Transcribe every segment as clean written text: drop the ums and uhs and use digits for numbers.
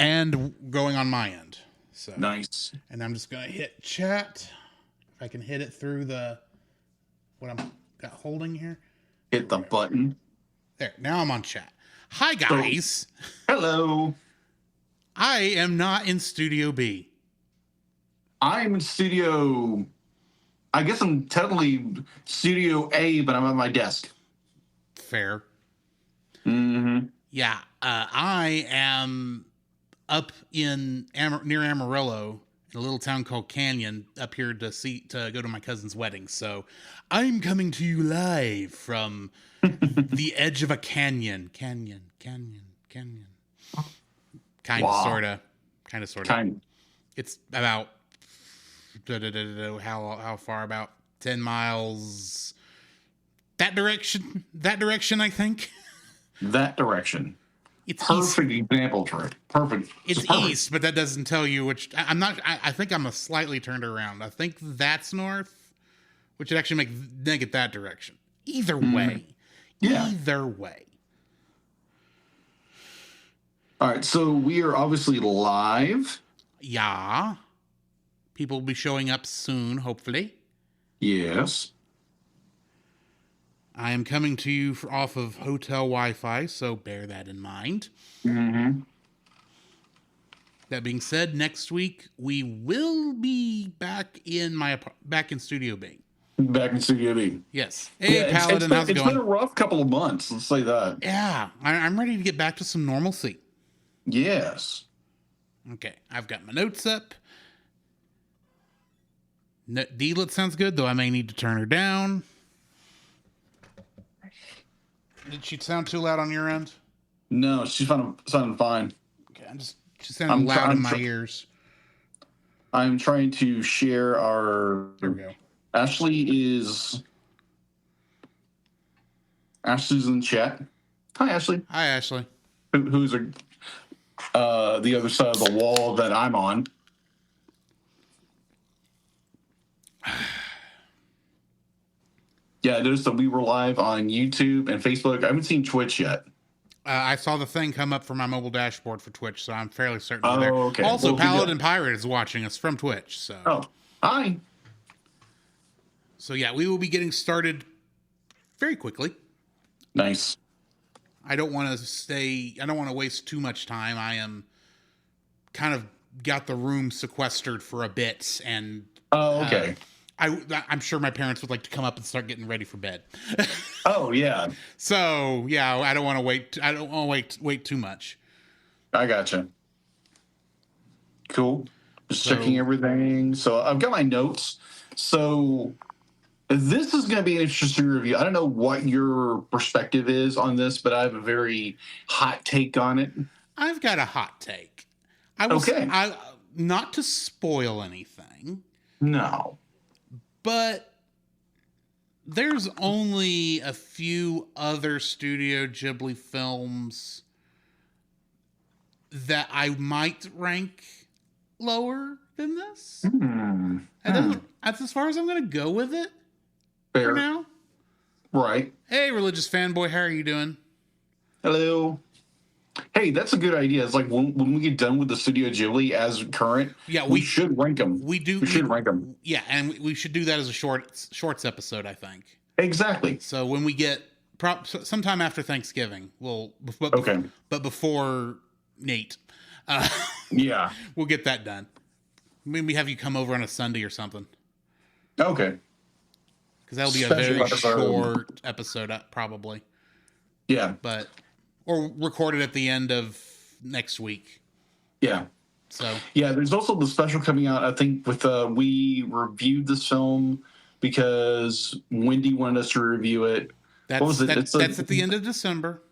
and going on my end. So Nice. And I'm just gonna hit chat. If I can hit it through what I'm got holding here. Hit the button. There. Now I'm on chat. Hi guys. Hello. I am not in Studio B. I'm in Studio. I guess I'm technically Studio A, but I'm at my desk. Fair. Mm-hmm. Yeah. I am up in near Amarillo in a little town called Canyon up here to go to my cousin's wedding. So I'm coming to you live from the edge of a canyon. Canyon. Kind of, sort of. It's about how far? About 10 miles that direction, I think. That direction. It's perfect east. Example for it. Perfect. It's perfect. East, but that doesn't tell you which. I think I'm a slightly turned around. I think that's north, which would actually make it that direction. Either way. Yeah. Either way. All right, so we are obviously live. Yeah. People will be showing up soon, hopefully. Yes. I am coming to you off of hotel Wi-Fi, so bear that in mind. Mm-hmm. That being said, next week we will be back in Studio B. Back in Studio B. Yes. Hey, Paladin, how's it going? It's been a rough couple of months, let's say that. Yeah, I'm ready to get back to some normalcy. Yes. Okay, I've got my notes up. D-Lit sounds good, though I may need to turn her down. Did she sound too loud on your end? No, she's sounding fine. Okay, she's sounding loud in my ears. I'm trying to share our... There we go. Ashley's in chat. Hi, Ashley. Hi, Ashley. Who's the other side of the wall that I'm on. Yeah, I noticed that we were live on YouTube and Facebook. I haven't seen Twitch yet. I saw the thing come up for my mobile dashboard for Twitch, so I'm fairly certain we're there. Okay. Also, Paladin Pirate is watching us from Twitch. So. Oh, hi. So, yeah, we will be getting started very quickly. Nice. I don't want to waste too much time. I am kind of got the room sequestered for a bit, and okay. I'm sure my parents would like to come up and start getting ready for bed. Oh yeah. So yeah, I don't want to wait. I don't want to wait too much. I gotcha. Cool. Just checking everything. So I've got my notes. So this is going to be an interesting review. I don't know what your perspective is on this, but I have a very hot take on it. I've got a hot take. Not to spoil anything. No. But there's only a few other Studio Ghibli films that I might rank lower than this. And that's as far as I'm going to go with it. Fair. For now. Right. Hey, religious fanboy, how are you doing? Hello. Hey, that's a good idea. It's like when we get done with the Studio Ghibli as current, we should rank them. We should rank them. Yeah, and we should do that as a shorts episode, I think. Exactly. So when we get sometime after Thanksgiving, but before Nate, yeah, we'll get that done. Maybe have you come over on a Sunday or something. Okay. Because that'll be a very short episode, probably. Yeah. Or record it at the end of next week. Yeah. So. Yeah, there's also the special coming out, I think, with we reviewed this film because Wendy wanted us to review it. What was it? That's at the end of December.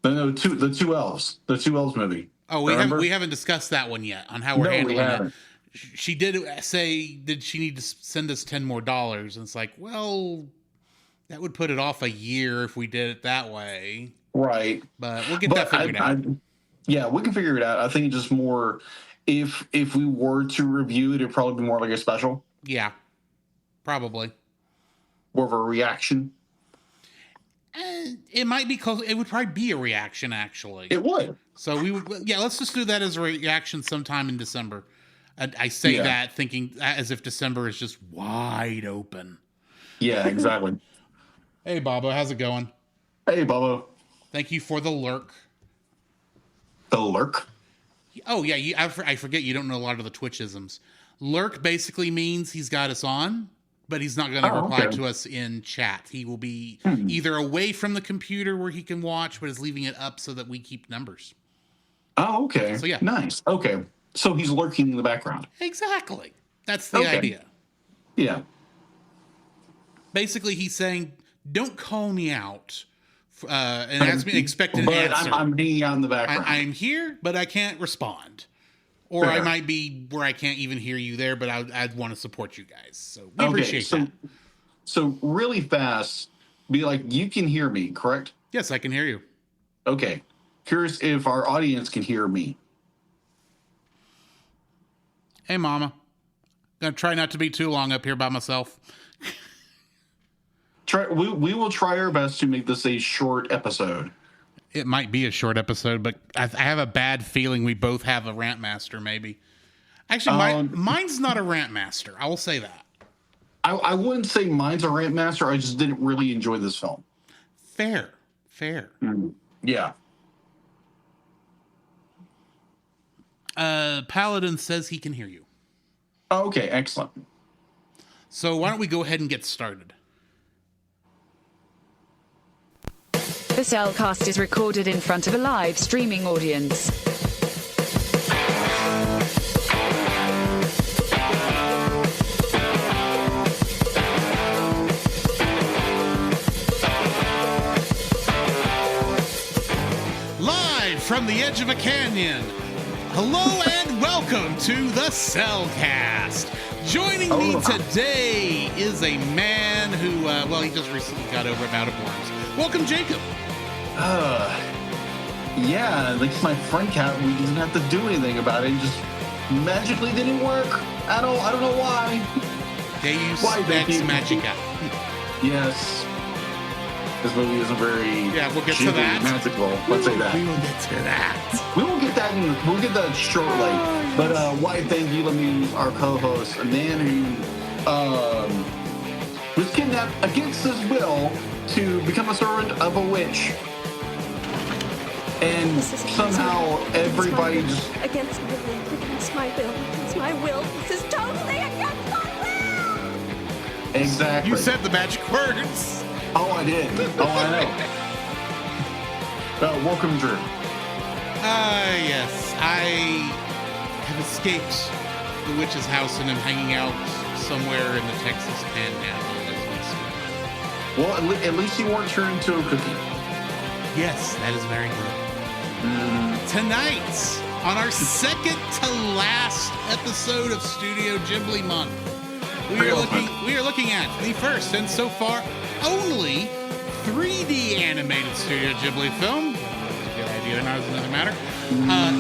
No, the Two Elves. The Two Elves movie. Oh, we haven't discussed that one yet on how we're handling it. She did say, did she need to send us $10 more? And it's like, well, that would put it off a year if we did it that way. Right. But we'll get that figured out. Yeah, we can figure it out. I think it's just more, if we were to review it, it'd probably be more like a special. Yeah, probably. More of a reaction. It might be close. It would probably be a reaction, actually. It would. So let's just do that as a reaction sometime in December. I say that thinking as if December is just wide open. Yeah, exactly. Hey, Bobo, how's it going? Hey, Bobo. Thank you for the lurk. The lurk? Oh, yeah, I forget you don't know a lot of the Twitchisms. Lurk basically means he's got us on, but he's not going to reply to us in chat. He will be either away from the computer where he can watch, but is leaving it up so that we keep numbers. Oh, okay. So, yeah. Nice. Okay. So he's lurking in the background. Exactly. That's the idea. Yeah. Basically, he's saying, don't call me out and ask me to expect an answer. But I'm hanging out in the background. I'm here, but I can't respond. Or I might be where I can't even hear you there, but I'd want to support you guys. So we appreciate that. So really fast, be like, you can hear me, correct? Yes, I can hear you. Okay. Curious if our audience can hear me. Hey, Mama. Gonna try not to be too long up here by myself. We will try our best to make this a short episode. It might be a short episode, but I have a bad feeling we both have a rant master, maybe. Actually, mine's not a rant master. I will say that. I wouldn't say mine's a rant master. I just didn't really enjoy this film. Fair. Yeah. Paladin says he can hear you. Okay, excellent. So why don't we go ahead and get started? The Cellcast is recorded in front of a live streaming audience. Live from the edge of a canyon. Hello and welcome to the Cellcast. Joining me today is a man who, he just recently got over a bout of worms. Welcome, Jacob. Yeah, at least my friend cat, we didn't have to do anything about it. It just magically didn't work at all. I don't know why. Deus Ex Magica. Yes. This movie isn't very we'll get to that. Magical. Let's say that. We will get to that. We'll get that shortly. Yes. But why thank you, let me use our co-host, a man who was kidnapped against his will to become a servant of a witch. And somehow everybody just... Against my will. Against my will. This is totally against my will! Exactly. You said the magic words. Oh, I did. Oh, I know. Welcome, Drew. Yes. I have escaped the witch's house and am hanging out somewhere in the Texas Panhandle as we speak. Well, at least you weren't turned into a cookie. Yes, that is very good. Tonight, on our second to last episode of Studio Ghibli Month, we are looking at the first and so far only 3D animated Studio Ghibli film. That's a good idea, now is another matter.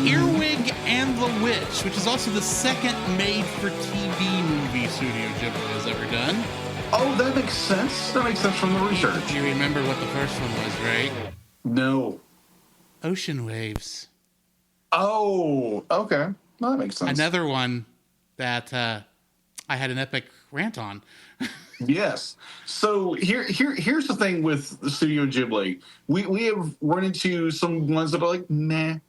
Earwig and the Witch, which is also the second made-for-TV movie Studio Ghibli has ever done. Oh, that makes sense. That makes sense from the research. You remember what the first one was, right? No. Ocean Waves. Oh, okay. Well, that makes sense. Another one that I had an epic rant on. Yes. So here's the thing with the Studio Ghibli. We have run into some ones that are like meh,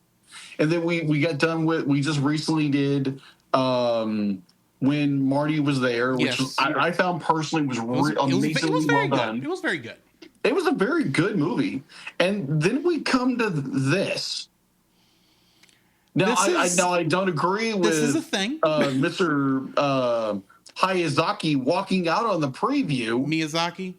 and then we got done with. We just recently did when Marty was there, which was, I found personally was amazingly well done. It was very good. It was a very good movie, and then we come to this. Now I don't agree with this is a thing. Mr. Hayazaki walking out on the preview. Miyazaki?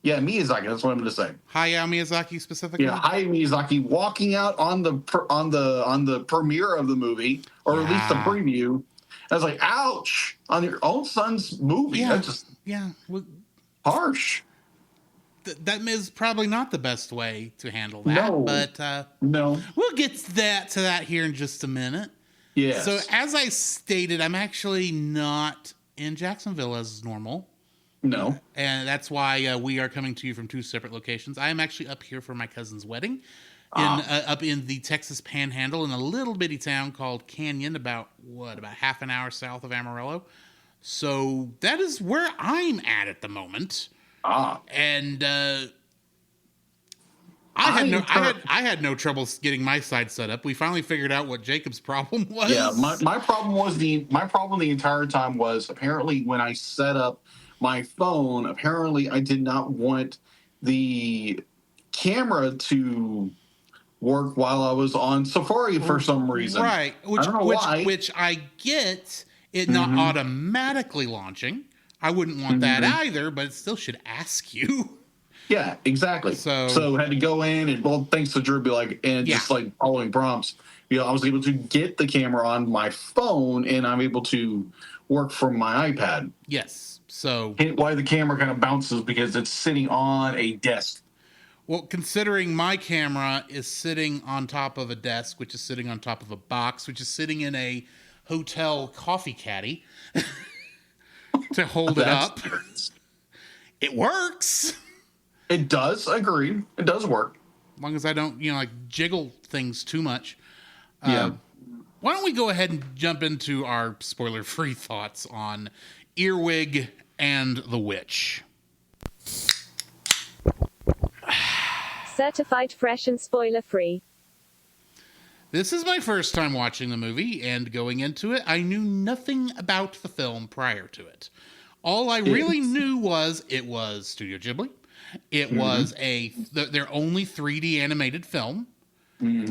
Yeah, Miyazaki. That's what I'm going to say. Hayao Miyazaki specifically? Yeah, Hayao Miyazaki walking out on the premiere of the movie, or at least the preview. I was like, ouch, on your own son's movie. Yeah. That's just harsh. That is probably not the best way to handle that. But we'll get to that here in just a minute. Yeah. So as I stated, I'm actually not in Jacksonville as normal. No. And that's why we are coming to you from two separate locations. I am actually up here for my cousin's wedding, up in the Texas Panhandle in a little bitty town called Canyon, about half an hour south of Amarillo. So that is where I'm at the moment. And I had no trouble getting my side set up. We finally figured out what Jacob's problem was. Yeah, my problem the entire time was apparently when I set up my phone, apparently I did not want the camera to work while I was on Safari for some reason. Right. Which I get it not automatically launching. I wouldn't want that either, but it still should ask you. Yeah, exactly. So had to go in and thanks to Drew just like following prompts, I was able to get the camera on my phone and I'm able to work from my iPad. Yes. So why the camera kind of bounces because it's sitting on a desk. Well, considering my camera is sitting on top of a desk, which is sitting on top of a box, which is sitting in a hotel coffee caddy to hold it up. It works. It does. Agree. It does work. As long as I don't, jiggle things too much. Yeah. Why don't we go ahead and jump into our spoiler-free thoughts on Earwig and the Witch. Certified fresh and spoiler-free. This is my first time watching the movie, and going into it, I knew nothing about the film prior to it. All I really knew was it was Studio Ghibli. It was their only 3D animated film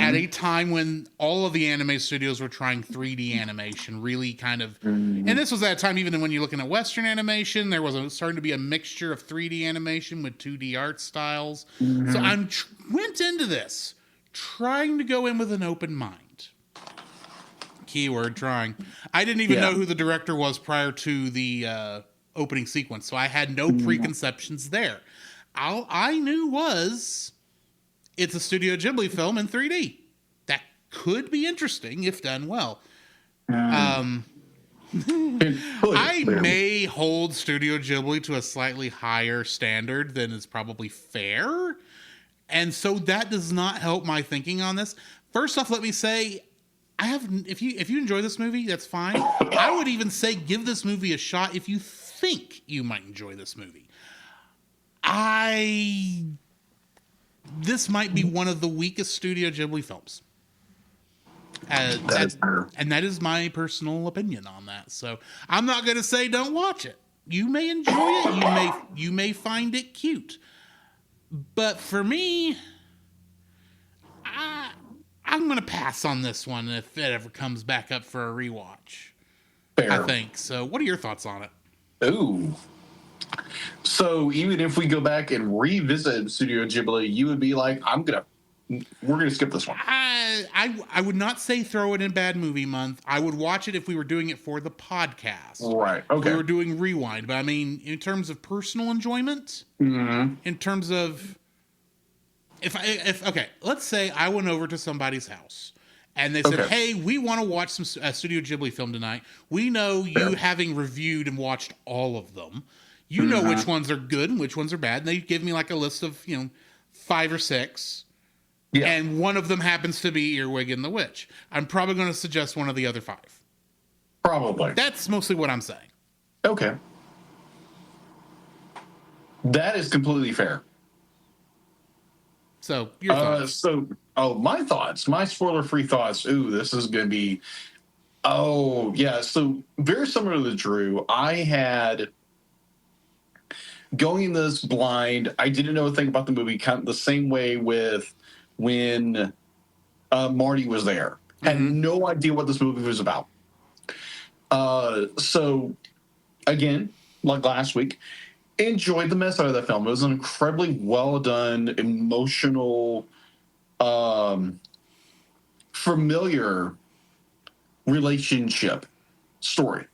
at a time when all of the anime studios were trying 3D animation, really kind of. And this was at a time, even when you're looking at Western animation, there was starting to be a mixture of 3D animation with 2D art styles. So I went into this trying to go in with an open mind. Keyword trying. I didn't even know who the director was prior to the opening sequence, so I had no preconceptions there. All I knew was it's a Studio Ghibli film in 3D. That could be interesting if done well. I may hold Studio Ghibli to a slightly higher standard than is probably fair. And so that does not help my thinking on this. First off, let me say, if you enjoy this movie, that's fine. I would even say give this movie a shot if you think you might enjoy this movie. This might be one of the weakest Studio Ghibli films. And that is my personal opinion on that. So I'm not going to say don't watch it. You may enjoy it. You may find it cute. But for me, I'm going to pass on this one if it ever comes back up for a rewatch. Fair. I think. So what are your thoughts on it? Ooh. So even if we go back and revisit Studio Ghibli, you would be like, we're gonna skip this one. I would not say throw it in bad movie month. I would watch it if we were doing it for the podcast. Right. Okay. We were doing Rewind, but I mean, in terms of personal enjoyment, in terms of if let's say I went over to somebody's house and they said, "Hey, we want to watch some Studio Ghibli film tonight. We know you having reviewed and watched all of them. You know which ones are good and which ones are bad." And they give me like a list of 5 or 6. Yeah. And one of them happens to be Earwig and the Witch. I'm probably going to suggest one of the other 5. Probably. That's mostly what I'm saying. Okay. That is completely fair. So, your thoughts. My thoughts. My spoiler-free thoughts. Ooh, this is going to be... Oh, yeah. So, very similar to Drew, I had... Going this blind, I didn't know a thing about the movie, kind of the same way with when Marty was there. Had no idea what this movie was about. So, again, like last week, enjoyed the mess out of that film. It was an incredibly well-done, emotional, familiar relationship story.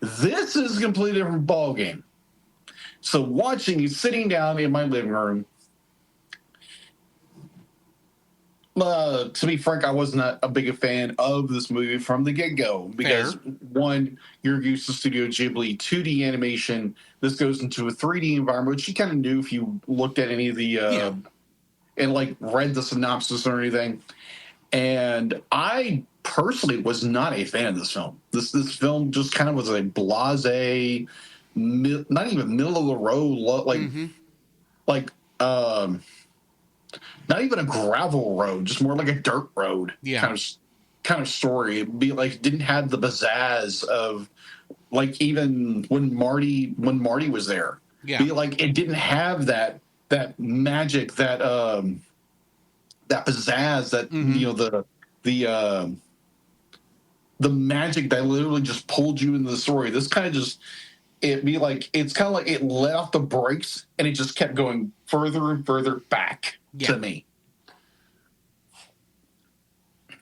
This is a completely different ballgame. So sitting down in my living room, to be frank, I was not a big fan of this movie from the get-go because, one, you're used to Studio Ghibli 2D animation. This goes into a 3D environment, which you kind of knew if you looked at any of the and like read the synopsis or anything. And I personally was not a fan of this film. This film just kind of was a blasé, not even middle of the road, not even a gravel road, just more like a dirt road kind of story. It'd be like didn't have the pizzazz of like even when Marty was there. Yeah. Be like it didn't have that magic, that pizzazz, that the magic that literally just pulled you into the story. This kind of just it's kind of like it let off the brakes and it just kept going further and further back to me.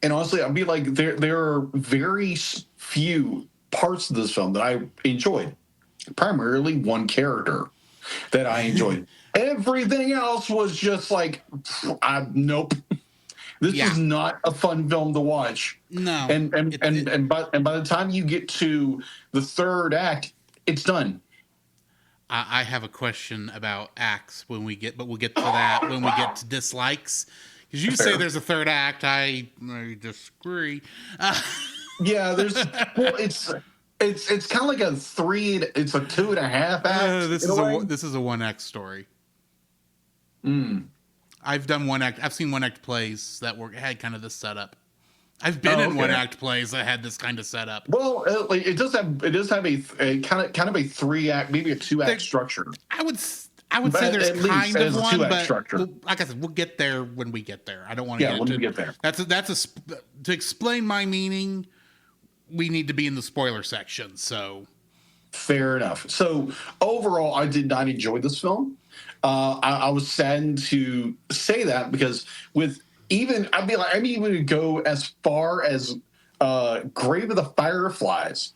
And honestly, I'd be like, there are very few parts of this film that I enjoyed. Primarily one character that I enjoyed. Everything else was just like, nope. This is not a fun film to watch. No. And by the time you get to the third act, it's done. I have a question about acts but we'll get to that when we get to dislikes. Because you say there's a third act, I disagree. Yeah, it's kind of like a 2.5 act. This is a 1 act story. I've done 1 act. I've seen 1 act plays that had kind of this setup. I've been in 1 act plays that had this kind of setup. Well, it does have a kind of a 3 act, maybe a 2 act structure. I would say there's kind of one, but like I said, we'll get there when we get there. I don't want to get when we get there. To explain my meaning, we need to be in the spoiler section. So fair enough. So overall, I did not enjoy this film. I was saddened to say that because I'm even to go as far as Grave of the Fireflies.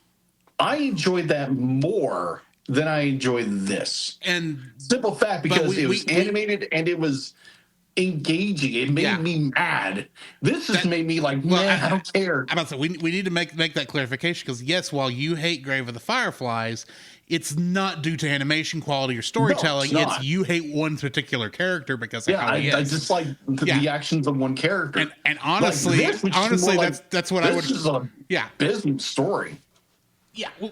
I enjoyed that more than I enjoyed this. And simple fact, because it was animated and it was engaging. It made me mad. This just made me like, I don't care. I'm about to say, we need to make that clarification because yes, while you hate Grave of the Fireflies, it's not due to animation quality or storytelling. No, it's you hate one particular character because of how he is. I just like the actions of one character. And honestly, that's what I would. This is a business story. Yeah. Well,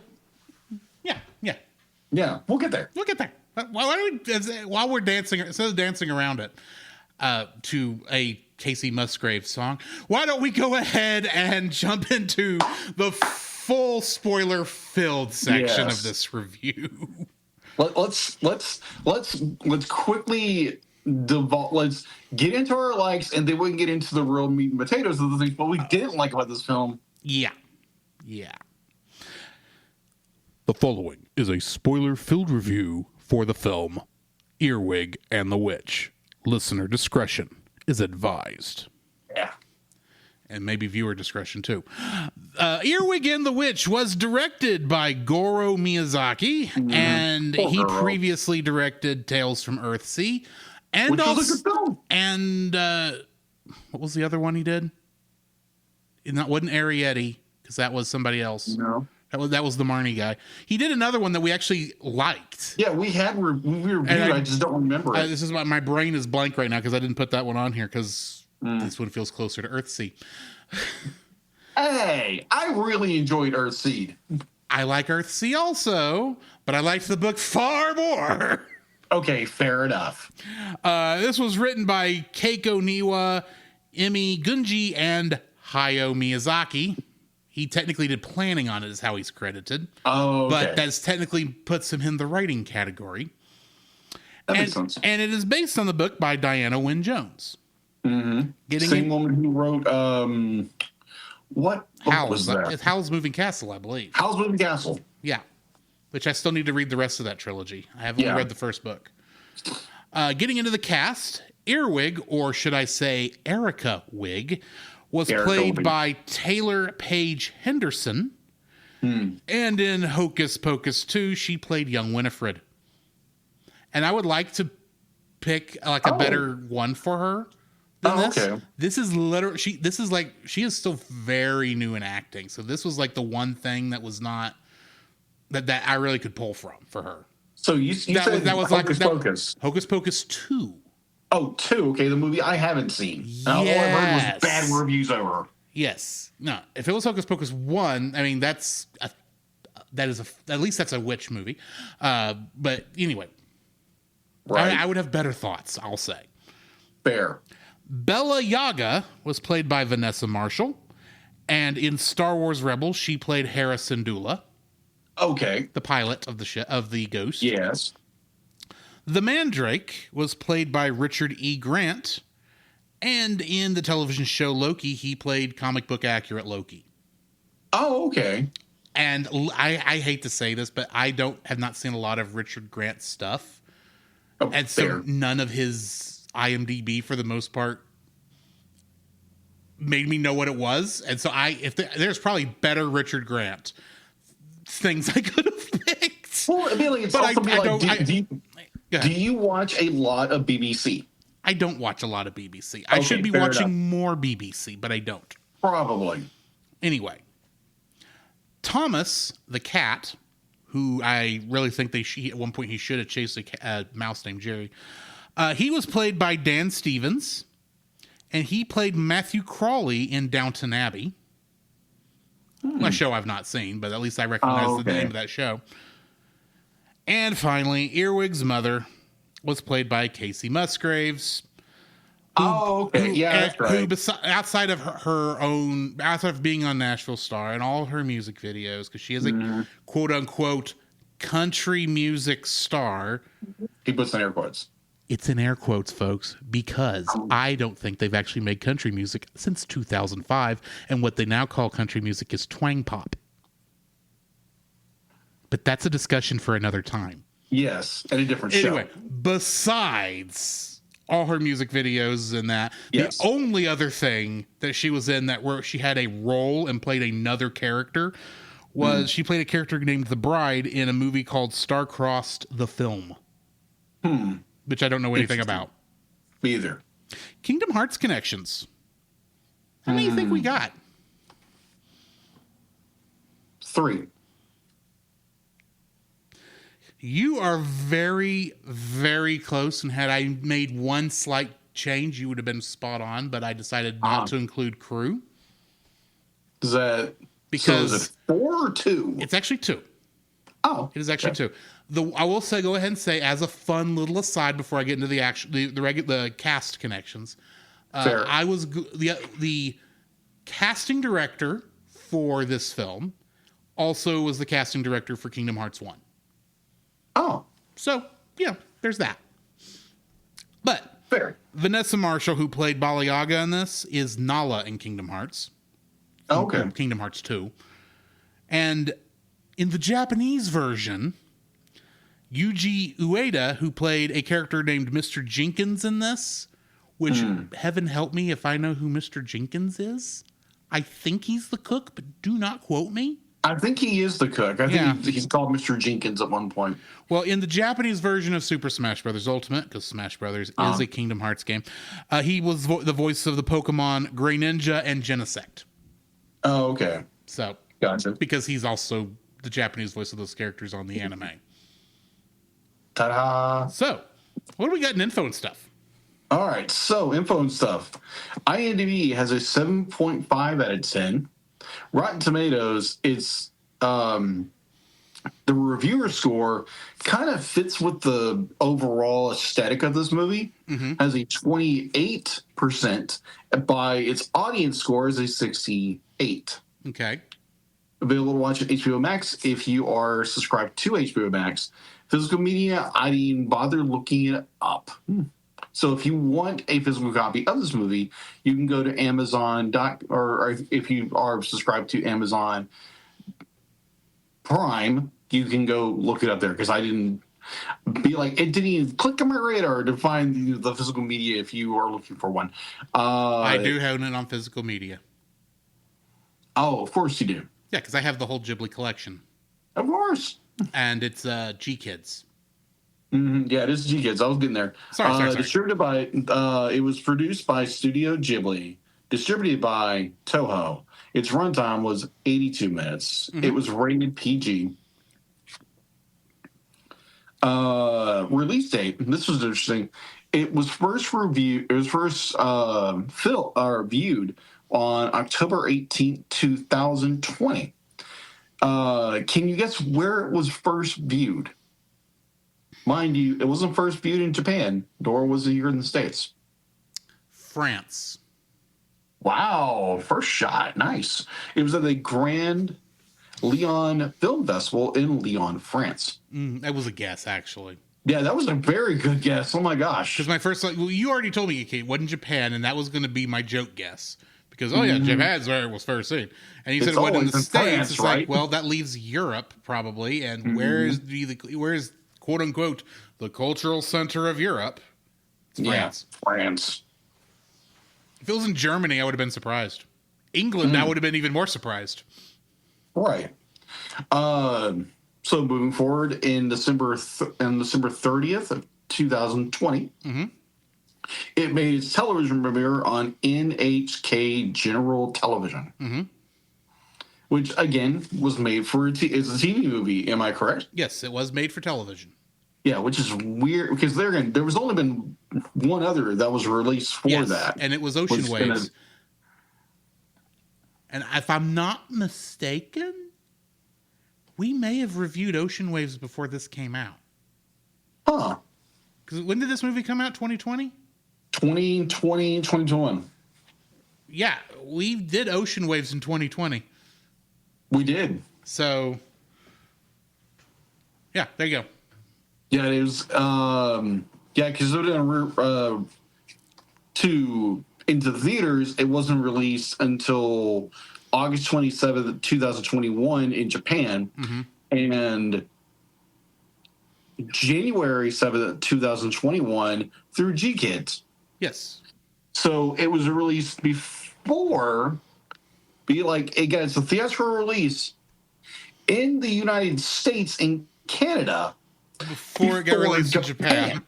yeah. We'll get there. While we're dancing, instead of dancing around it to a Casey Musgrave song, why don't we go ahead and jump into the full spoiler-filled section of this review? Let's quickly let's get into our likes, and then we can get into the real meat and potatoes of the things. What we didn't like about this film. Yeah. The following is a spoiler-filled review for the film Earwig and the Witch. Listener discretion is advised. Yeah. And maybe viewer discretion, too. Earwig and the Witch was directed by Goro Miyazaki, and he previously directed Tales from Earthsea. And which was a good film. And what was the other one he did? It wasn't Arrietty, because that was somebody else. No. That was the Marnie guy. He did another one that we actually liked. Yeah, we reviewed. I just don't remember it. This is my brain is blank right now because I didn't put that one on here because this one feels closer to Earthsea. Hey, I really enjoyed Earthsea. I like Earthsea also, but I liked the book far more. Okay, fair enough. This was written by Keiko Niwa, Emi Gunji, and Hayao Miyazaki. He technically did planning on it, is how he's credited. Oh, okay. But that technically puts him in the writing category. That makes sense. And it is based on the book by Diana Wynne Jones. Mm-hmm. Same woman who wrote what book was that? It's Howl's Moving Castle, I believe. Howl's Moving Castle. Yeah. Which I still need to read the rest of that trilogy. I haven't read the first book. Getting into the cast, Earwig, or should I say Erica Wig, was played by Taylor Paige Henderson. And in Hocus Pocus 2, she played young Winifred. And I would like to pick like a better one for her than Oh, this. okay. This is literally she is still very new in acting. So this was like the one thing that was not that I really could pull from for her. So you said Hocus Pocus. Hocus Pocus 2. Oh, 2. Okay, the movie I haven't seen. All I've heard was bad reviews over. Yes. No, if it was Hocus Pocus 1, I mean, at least that's a witch movie. But anyway, Right. I would have better thoughts, I'll say. Fair. Bella Yaga was played by Vanessa Marshall. And in Star Wars Rebels, she played Hera Syndulla, Okay. the pilot of the Ghost. Yes. The Mandrake was played by Richard E. Grant. And in the television show Loki, he played comic book accurate Loki. Oh, okay. And I hate to say this, but I have not seen a lot of Richard Grant stuff. Oh, And so none of his IMDb, for the most part, made me know what it was. And so there's probably better Richard Grant things I could have picked. Well, Billy, it's But also do you watch a lot of BBC? I don't watch a lot of BBC. I should be watching more BBC, but I don't. Probably. Anyway, Thomas the cat, who I really think at one point he should have chased a mouse named Jerry. He was played by Dan Stevens, and he played Matthew Crawley in Downton Abbey. A show I've not seen, but at least I recognize the name of that show. And finally, Earwig's mother was played by Casey Musgraves. That's right. Who, outside of being on Nashville Star and all her music videos, because she is a quote unquote country music star. He puts in air quotes. It's in air quotes, folks, because I don't think they've actually made country music since 2005, and what they now call country music is twang pop. But that's a discussion for another time. Yes, and a different show. Anyway, besides all her music videos and that, the only other thing that she was in where she had a role and played another character was she played a character named The Bride in a movie called Star-Crossed the Film. Which I don't know anything about. Me either. Kingdom Hearts connections. How many do you think we got? 3. You are very, very close, and had I made one slight change, you would have been spot on, but I decided not to include crew. Is that... Because so is it 4 or 2? It's actually 2. Oh. It is actually 2. I will say, go ahead and say, as a fun little aside before I get into the cast connections, I was the casting director for this film, also was the casting director for Kingdom Hearts 1. Oh. So, yeah, there's that. But fair. Vanessa Marshall, who played Bala Yaga in this, is Nala in Kingdom Hearts. Okay. Kingdom Hearts 2. And in the Japanese version, Yuji Ueda, who played a character named Mr. Jenkins in this, which, heaven help me if I know who Mr. Jenkins is. I think he's the cook, but do not quote me. I think he is the cook. I think he's called Mr. Jenkins at one point. Well, in the Japanese version of Super Smash Bros. Ultimate, because Smash Bros. Is a Kingdom Hearts game, he was the voice of the Pokemon Greninja and Genesect. Oh, okay. So, gotcha. Because he's also the Japanese voice of those characters on the anime. Ta-da! So, what do we got in info and stuff? All right, so info and stuff. IMDb has a 7.5 out of 10. Rotten Tomatoes, it's the reviewer score kind of fits with the overall aesthetic of this movie. Has a 28%. By its audience score is a 68. Okay. Available to watch at HBO Max if you are subscribed to HBO Max. Physical media, I didn't even bother looking it up. So if you want a physical copy of this movie, you can go to Amazon, or if you are subscribed to Amazon Prime, you can go look it up there, because I didn't be like, it didn't even click on my radar to find the physical media if you are looking for one. I do have it on physical media. Oh, of course you do. Yeah, because I have the whole Ghibli collection. Of course. And it's G Kids. Yeah, this is G-Kids. I was getting there. Sorry. Distributed by, it was produced by Studio Ghibli, distributed by Toho. Its runtime was 82 minutes. It was rated PG. Release date. This was interesting. It was first reviewed. It was first viewed on October 18th, 2020. Can you guess where it was first viewed? Mind you, it wasn't first viewed in Japan, nor was it here in the States. France. Wow, first shot. Nice. It was at the Grand Lyon Film Festival in Lyon, France. That was a guess, actually. Yeah, that was a very good guess. Oh my gosh. Because my first, well, you already told me it wasn't Japan, and that was going to be my joke guess. Because, Japan's where it was first seen. And you said it wasn't in the States. France, it's right? like, well, that leaves Europe, probably. And where's quote unquote, the cultural center of Europe? It's France. Yeah, France. If it was in Germany, I would have been surprised. England, I would have been even more surprised. Right. So moving forward, in December 30th of 2020, it made its television premiere on NHK General Television, which again was made for it's a TV movie. Am I correct? Yes, it was made for television. Yeah, which is weird because there was only been one other that was released for that, and it was Ocean Waves. And if I'm not mistaken, we may have reviewed Ocean Waves before this came out. Huh. Because when did this movie come out? 2020? 2020, 2021. Yeah, we did Ocean Waves in 2020. We did. So, yeah, there you go. Yeah, it was. Because into theaters, it wasn't released until August 27th, 2021 in Japan, and January 7th, 2021 through G-Kids. Yes. So it was released before, it got its theatrical release in the United States and Canada. Before it got released in Japan.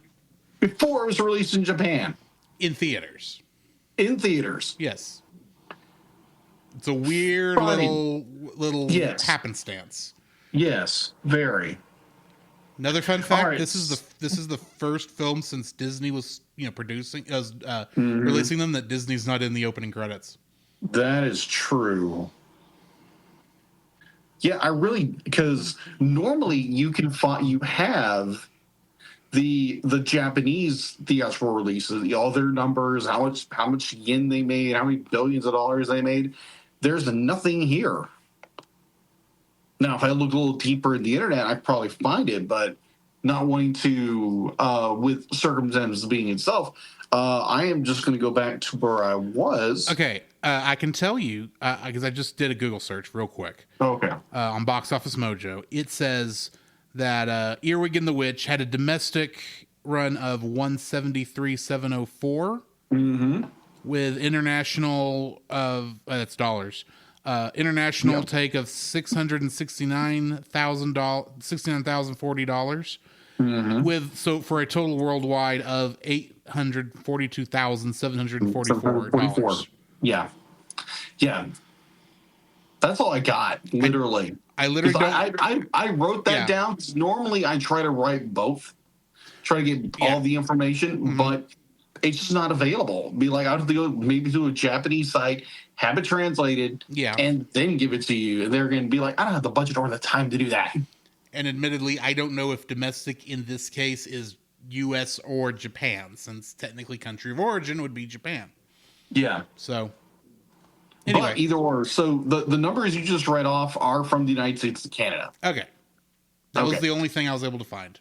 Before it was released in Japan. In theaters. In theaters. Yes. It's a weird little happenstance. Yes, very. Another fun fact: right. this is the first film since Disney was releasing them that Disney's not in the opening credits. That is true. Yeah, because normally you have the Japanese theatrical releases, all their numbers, how much yen they made, how many billions of dollars they made. There's nothing here. Now, if I look a little deeper in the internet, I'd probably find it, but not wanting to, with circumstances being itself, I am just going to go back to where I was. Okay, I can tell you, because I just did a Google search real quick. Okay. On Box Office Mojo, it says that Earwig and the Witch had a domestic run of 173,704, with international of that's dollars. International take of $669,040, for a total worldwide of $842,744. Yeah. That's all I got. Literally. I literally don't. I wrote that down. Normally, I try to write both, try to get all the information, but it's just not available. Be like, I have to go maybe to a Japanese site, have it translated, and then give it to you. And they're going to be like, I don't have the budget or the time to do that. And admittedly, I don't know if domestic in this case is U.S. or Japan, since technically country of origin would be Japan. Yeah. So, anyway. But either or. So the numbers you just read off are from the United States to Canada. Okay. That was the only thing I was able to find.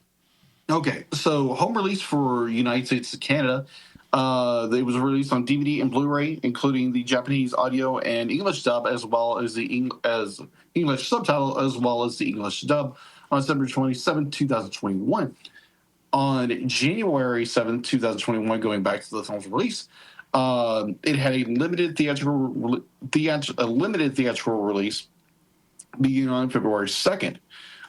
Okay. So home release for United States to Canada. It was released on DVD and Blu-ray, including the Japanese audio and English dub, as well as the English subtitle, as well as the English dub, on December 27, 2021. On January 7, 2021, going back to the film's release, it had a limited theatrical release beginning on February 2nd.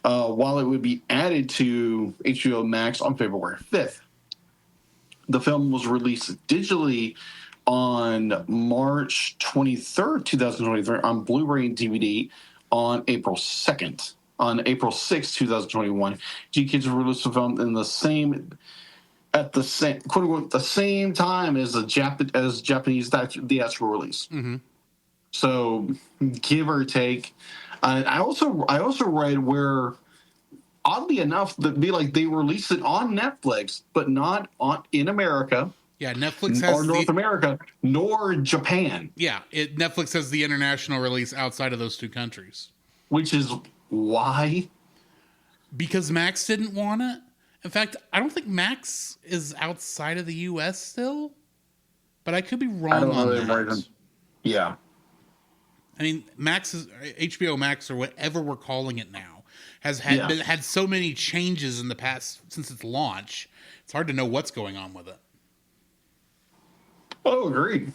while it would be added to HBO Max on February 5th. The film was released digitally on March 23rd, 2023, on Blu-ray and DVD on April 2nd. On April 6th, 2021, G-Kids released the film in the same, at the same, quote unquote, the same time as the Japanese theatrical release. Mm-hmm. So, give or take. I also read where, oddly enough, they released it on Netflix, but not in America. Yeah, Netflix has or North America, nor Japan. Yeah, Netflix has the international release outside of those two countries. Which is why? Because Max didn't want it. In fact, I don't think Max is outside of the U.S. still, but I could be wrong on that. Yeah. I mean, Max is HBO Max or whatever we're calling it now has had so many changes in the past since its launch. It's hard to know what's going on with it. Oh, agreed.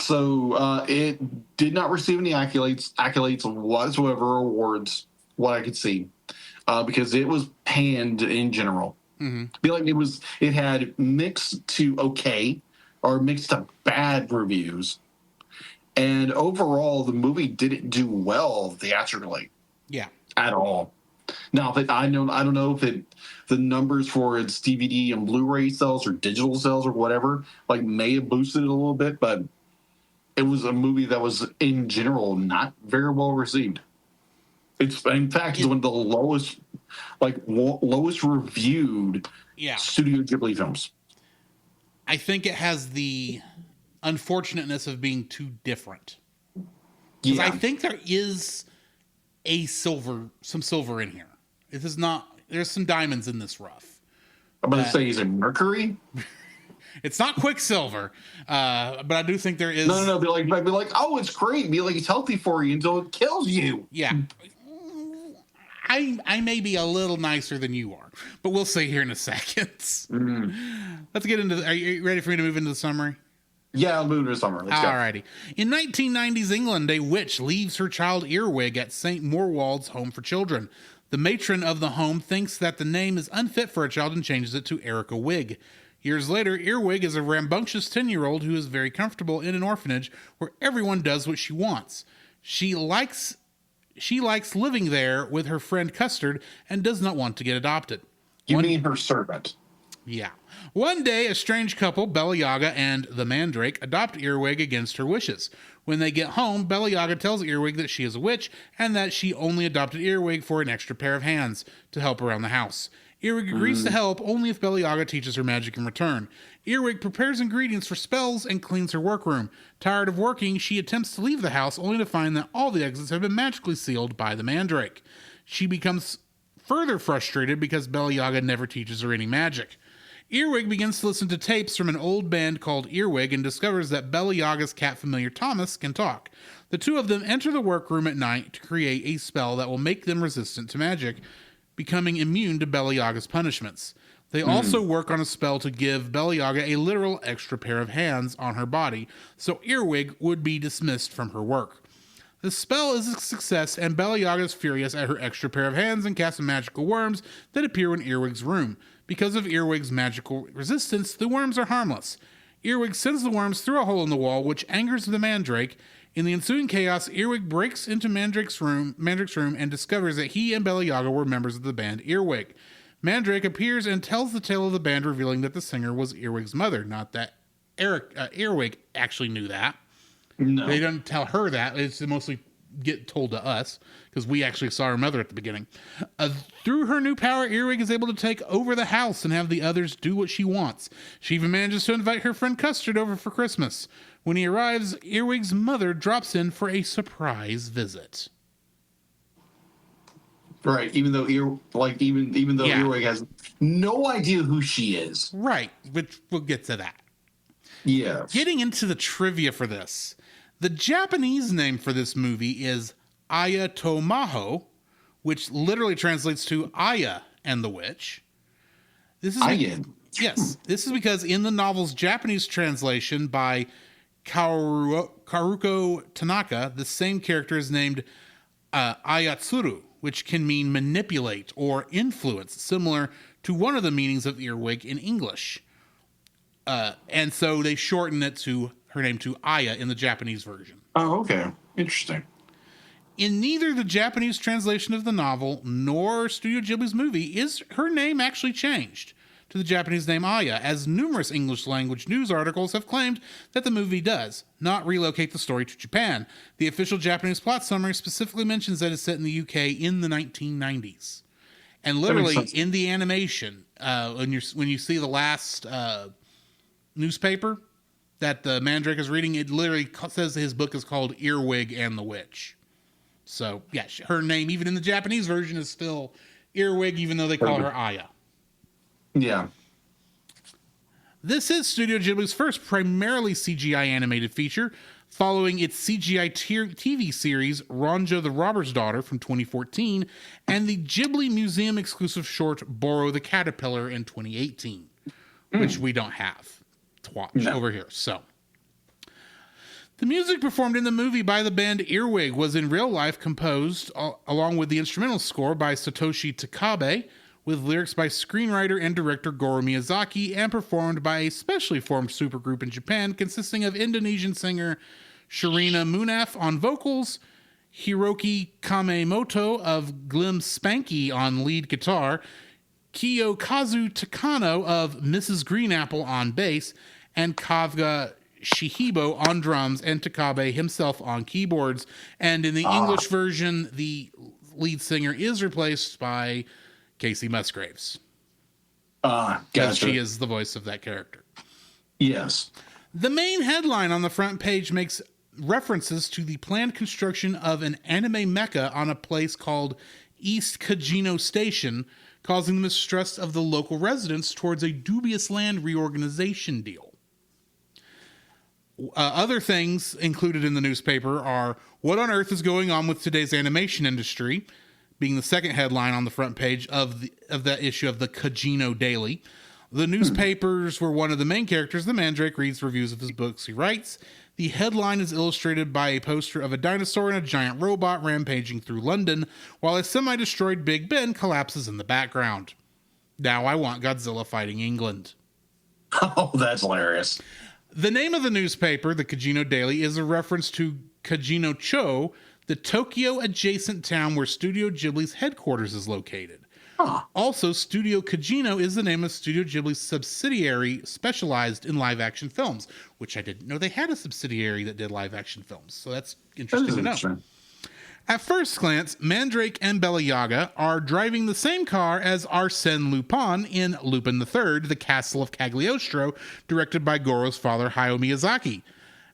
So it did not receive any accolades whatsoever, awards, what I could see, because it was panned in general. Mm-hmm. I feel like it had mixed to okay or mixed to bad reviews, and overall the movie didn't do well theatrically. Yeah, at all. Now, I don't know if the numbers for its DVD and Blu-ray sales or digital sales or whatever may have boosted it a little bit, but it was a movie that was in general not very well received. It's one of the lowest reviewed Studio Ghibli films. I think it has the unfortunateness of being too different. Because I think there is some silver in here. It is not. There's some diamonds in this rough. I'm going to say, is it mercury? It's not Quicksilver, but I do think there is. No. Be like, oh, it's great. Be like, it's healthy for you until it kills you. Yeah. I may be a little nicer than you are, but we'll see here in a second. Let's get into. Are you ready for me to move into the summary? Yeah, I'll move to the summary. Let's go. Alrighty. In 1990s England, a witch leaves her child Earwig at St. Morwald's Home for Children. The matron of the home thinks that the name is unfit for a child and changes it to Erica Wig. Years later, Earwig is a rambunctious 10-year-old who is very comfortable in an orphanage where everyone does what she wants. She likes living there with her friend Custard and does not want to get adopted. You mean her servant? Yeah. One day, a strange couple, Baba Yaga and the Mandrake, adopt Earwig against her wishes. When they get home, Baba Yaga tells Earwig that she is a witch and that she only adopted Earwig for an extra pair of hands to help around the house. Earwig agrees to help only if Baba Yaga teaches her magic in return. Earwig prepares ingredients for spells and cleans her workroom. Tired of working, she attempts to leave the house only to find that all the exits have been magically sealed by the Mandrake. She becomes further frustrated because Baba Yaga never teaches her any magic. Earwig begins to listen to tapes from an old band called Earwig and discovers that Baba Yaga's cat familiar Thomas can talk. The two of them enter the workroom at night to create a spell that will make them resistant to magic, becoming immune to Baba Yaga's punishments. They also work on a spell to give Baba Yaga a literal extra pair of hands on her body, so Earwig would be dismissed from her work. The spell is a success, and Baba Yaga is furious at her extra pair of hands and casts magical worms that appear in Earwig's room. Because of Earwig's magical resistance, the worms are harmless. Earwig sends the worms through a hole in the wall, which angers the Mandrake. In the ensuing chaos, Earwig breaks into Mandrake's room and discovers that he and Baba Yaga were members of the band Earwig. Mandrake appears and tells the tale of the band, revealing that the singer was Earwig's mother, not that Earwig actually knew that. No. They don't tell her that. It's mostly get told to us because we actually saw her mother at the beginning. Through her new power, Earwig is able to take over the house and have the others do what she wants. She even manages to invite her friend Custard over for Christmas. When he arrives, Earwig's mother drops in for a surprise visit. Right, even though Earwig has no idea who she is. Right, which we'll get to that. Yes. Getting into the trivia for this, the Japanese name for this movie is Aya to Maho, which literally translates to Aya and the Witch. This is yes, this is because in the novel's Japanese translation by Karuko Tanaka, the same character is named Ayatsuru, which can mean manipulate or influence, similar to one of the meanings of earwig in English. And so they shorten it to her name to Aya in the Japanese version. Oh, okay. Interesting. In neither the Japanese translation of the novel nor Studio Ghibli's movie is her name actually changed to the Japanese name Aya, as numerous English language news articles have claimed that the movie does not relocate the story to Japan. The official Japanese plot summary specifically mentions that it's set in the UK in the 1990s. And literally in the animation, when you see the last newspaper that the Mandrake is reading, it literally says his book is called Earwig and the Witch. So, yeah, her name, even in the Japanese version, is still Earwig, even though they call her Aya. Yeah. This is Studio Ghibli's first primarily CGI animated feature, following its CGI TV series Ronja the Robber's Daughter from 2014 and the Ghibli Museum exclusive short Boro the Caterpillar in 2018, which we don't have to watch over here. So, the music performed in the movie by the band Earwig was in real life composed along with the instrumental score by Satoshi Takabe, with lyrics by screenwriter and director Goro Miyazaki, and performed by a specially formed supergroup in Japan consisting of Indonesian singer Sharina Munaf on vocals, Hiroki Kamemoto of Glim Spanky on lead guitar, Kiyokazu Takano of Mrs. Greenapple on bass, and Kavga Shihibo on drums, and Takabe himself on keyboards. And in the English version, the lead singer is replaced by Casey Musgraves. Because Gotcha. she is the voice of that character. Yes. The main headline on the front page makes references to the planned construction of an anime mecca on a place called East Kajino Station, causing the mistrust of the local residents towards a dubious land reorganization deal. Other things included in the newspaper are what on earth is going on with today's animation industry, being the second headline on the front page of that issue of the Kajino Daily. The newspapers were one of the main characters. The Mandrake reads reviews of his books he writes. The headline is illustrated by a poster of a dinosaur and a giant robot rampaging through London, while a semi-destroyed Big Ben collapses in the background. Now I want Godzilla fighting England. Oh, that's hilarious. The name of the newspaper, the Kajino Daily, is a reference to Kajino-cho, the Tokyo-adjacent town where Studio Ghibli's headquarters is located. Also, Studio Kajino is the name of Studio Ghibli's subsidiary specialized in live-action films, which I didn't know they had a subsidiary that did live-action films, so that's interesting to know. At first glance, Mandrake and Baba Yaga are driving the same car as Arsène Lupin in Lupin III, The Castle of Cagliostro, directed by Goro's father, Hayao Miyazaki.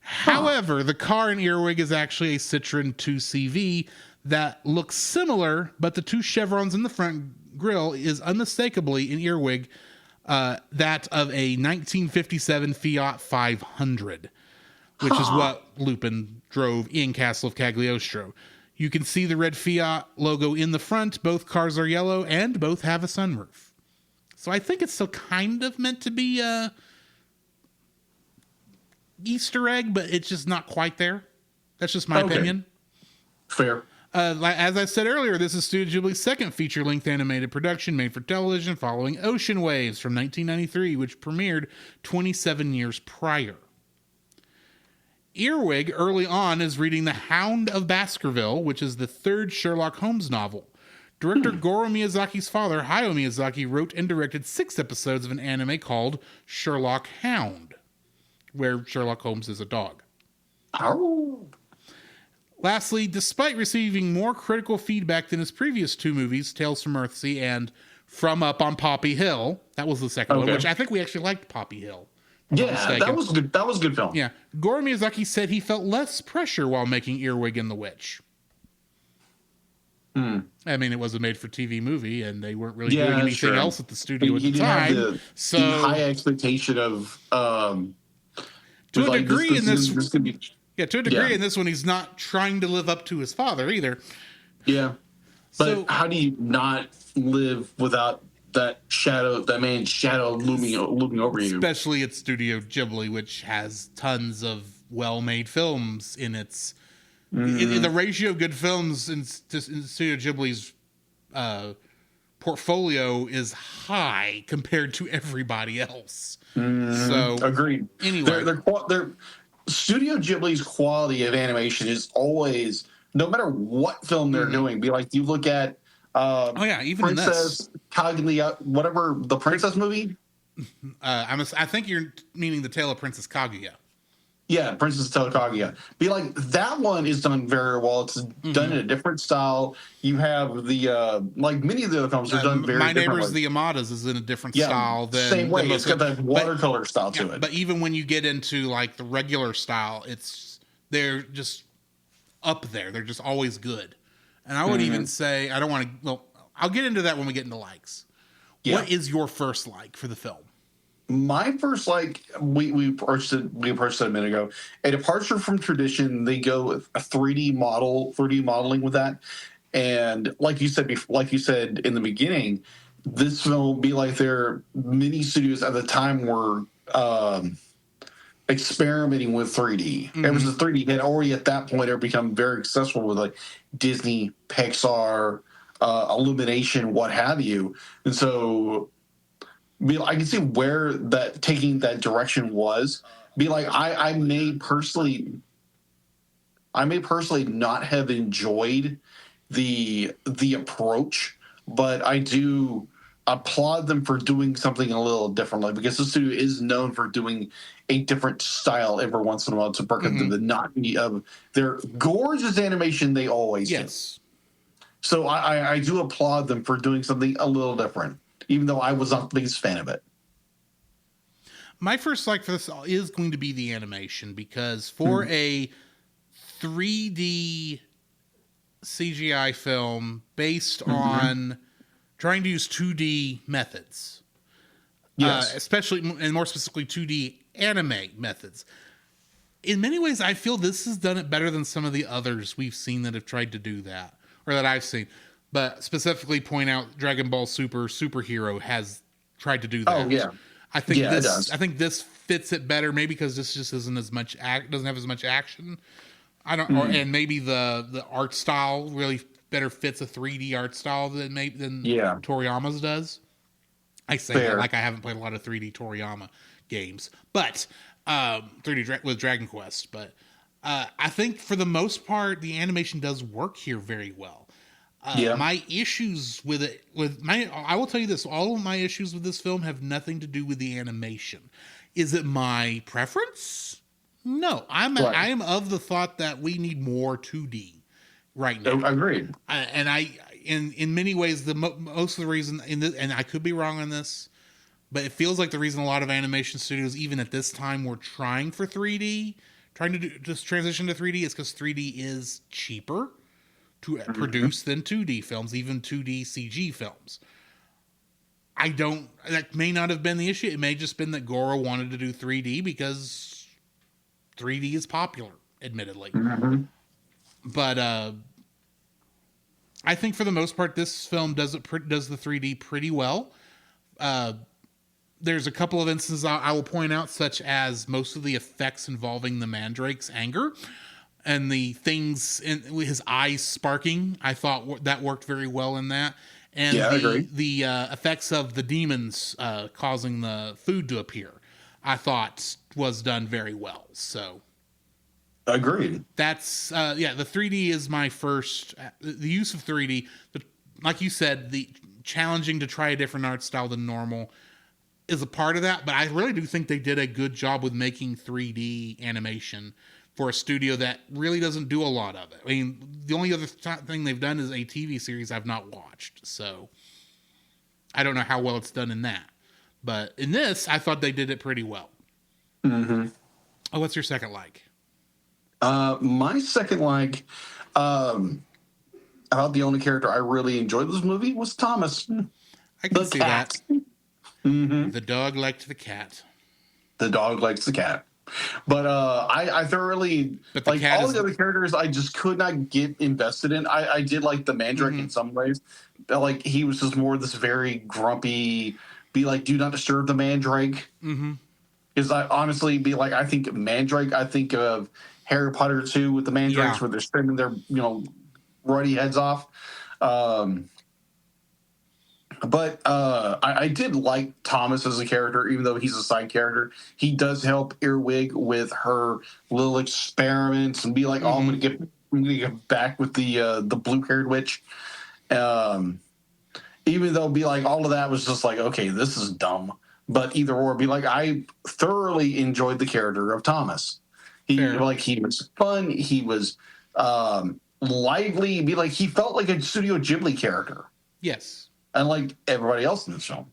However, the car in Earwig is actually a Citroen 2CV that looks similar, but the two chevrons in the front grille is unmistakably in Earwig that of a 1957 Fiat 500, which is what Lupin drove in Castle of Cagliostro. You can see the red Fiat logo in the front. Both cars are yellow and both have a sunroof. So I think it's still kind of meant to be a Easter egg, but it's just not quite there. That's just my opinion. Fair. As I said earlier, this is Studio Ghibli's second feature-length animated production made for television following Ocean Waves from 1993, which premiered 27 years prior. Earwig, early on, is reading The Hound of Baskerville, which is the third Sherlock Holmes novel. Director Goro Miyazaki's father, Hayao Miyazaki, wrote and directed 6 episodes of an anime called Sherlock Hound, where Sherlock Holmes is a dog. Oh. Lastly, despite receiving more critical feedback than his previous 2 movies, Tales from Earthsea and From Up on Poppy Hill, that was the second one, which I think we actually liked Poppy Hill. Yeah, that was good. That was a good film. Yeah. Goro Miyazaki said he felt less pressure while making Earwig and the Witch. I mean, it was a made-for-TV movie, and they weren't really doing anything else at the studio at the time. Have the high expectation of to a degree in this. To a degree in this one, he's not trying to live up to his father either. Yeah, but how do you not live without that shadow, that man's shadow looming over you? Especially at Studio Ghibli, which has tons of well-made films in its. The ratio of good films in Studio Ghibli's portfolio is high compared to everybody else. So agreed. Anyway, Their Studio Ghibli's quality of animation is always, no matter what film they're doing. Be like, you look at even Princess Kaguya, whatever, the princess movie. I think you're meaning the Tale of Princess Kaguya. Yeah, Princess Kaguya. Be like, that one is done very well. It's done in a different style. You have the like many of the other films are done very My differently. Neighbors the Yamadas is in a different style than same way. It's got that watercolor style to it. But even when you get into like the regular style, they're just up there. They're just always good. And I would even say, I don't want to. Well, I'll get into that when we get into likes. Yeah. What is your first like for the film? My first like, we approached it a minute ago. A departure from tradition. They go with a 3D modeling with that, and like you said in the beginning, this film be like their mini studios at the time were experimenting with 3D. It was a 3D hit already at that point. It become very successful with like Disney, Pixar, Illumination, what have you, and so. I can see where that taking that direction was. Be like, I may personally not have enjoyed the approach, but I do applaud them for doing something a little differently, because the studio is known for doing a different style every once in a while to break up the monotony of their gorgeous animation they always do. So I do applaud them for doing something a little different, even though I was not the biggest fan of it. My first like for this is going to be the animation, because for a 3D CGI film based on trying to use 2D methods, especially and more specifically 2D anime methods, in many ways I feel this has done it better than some of the others we've seen that have tried to do that, or that I've seen. But specifically point out Dragon Ball Superhero has tried to do that. Oh yeah, I think this fits it better, maybe because this just isn't as much doesn't have as much action. And maybe the art style really better fits a 3D art style than Toriyama's does. I say that like I haven't played a lot of 3D Toriyama games, but 3D with Dragon Quest. But I think for the most part, the animation does work here very well. My issues with it, I will tell you this: all of my issues with this film have nothing to do with the animation. Is it my preference? No, I am of the thought that we need more 2D right now. Agreed. In many ways, most of the reason and I could be wrong on this, but it feels like the reason a lot of animation studios, even at this time, were trying for 3D, trying to just transition to 3D, is because 3D is cheaper to produce than 2D films, even 2D CG films. That may not have been the issue. It may just been that Goro wanted to do 3D because 3D is popular, admittedly. But I think for the most part, this film does the 3D pretty well. There's a couple of instances I will point out, such as most of the effects involving the Mandrake's anger and the things in his eyes sparking. I thought that worked very well in that. And the effects of the demons causing the food to appear, I thought was done very well. So, agreed. That's the 3D is my first. The use of 3D, like you said, the challenging to try a different art style than normal is a part of that. But I really do think they did a good job with making 3D animation for a studio that really doesn't do a lot of it. I mean, the only other thing they've done is a TV series I've not watched. So I don't know how well it's done in that. But in this, I thought they did it pretty well. Oh, what's your second like? My second like, about the only character I really enjoyed this movie was Thomas. I can see that. The dog liked the cat. The dog likes the cat. But I thoroughly like all the other characters. I just could not get invested in. I did like the Mandrake in some ways. Like he was just more this very grumpy, be like, do not disturb the Mandrake. Because I honestly be like, I think Mandrake. I think of Harry Potter 2 with the Mandrakes where they're spinning their ruddy heads off. But I did like Thomas as a character, even though he's a side character. He does help Earwig with her little experiments and be like, "Oh, I'm gonna get back with the blue-haired witch." Um, Even though be like all of that was just like, okay, this is dumb. But either or, be like, I thoroughly enjoyed the character of Thomas. He was fun. He was lively. Be like, he felt like a Studio Ghibli character. Yes. Unlike everybody else in this film.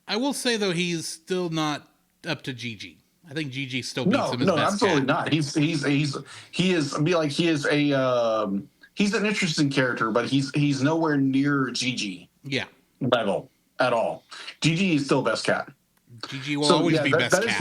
I will say though, he's still not up to Gigi. I think Gigi still beats him as No, best absolutely cat. not. He's an interesting character, but he's nowhere near Gigi. Yeah. Level at all. Gigi is still best cat. Gigi will always be best cat. That is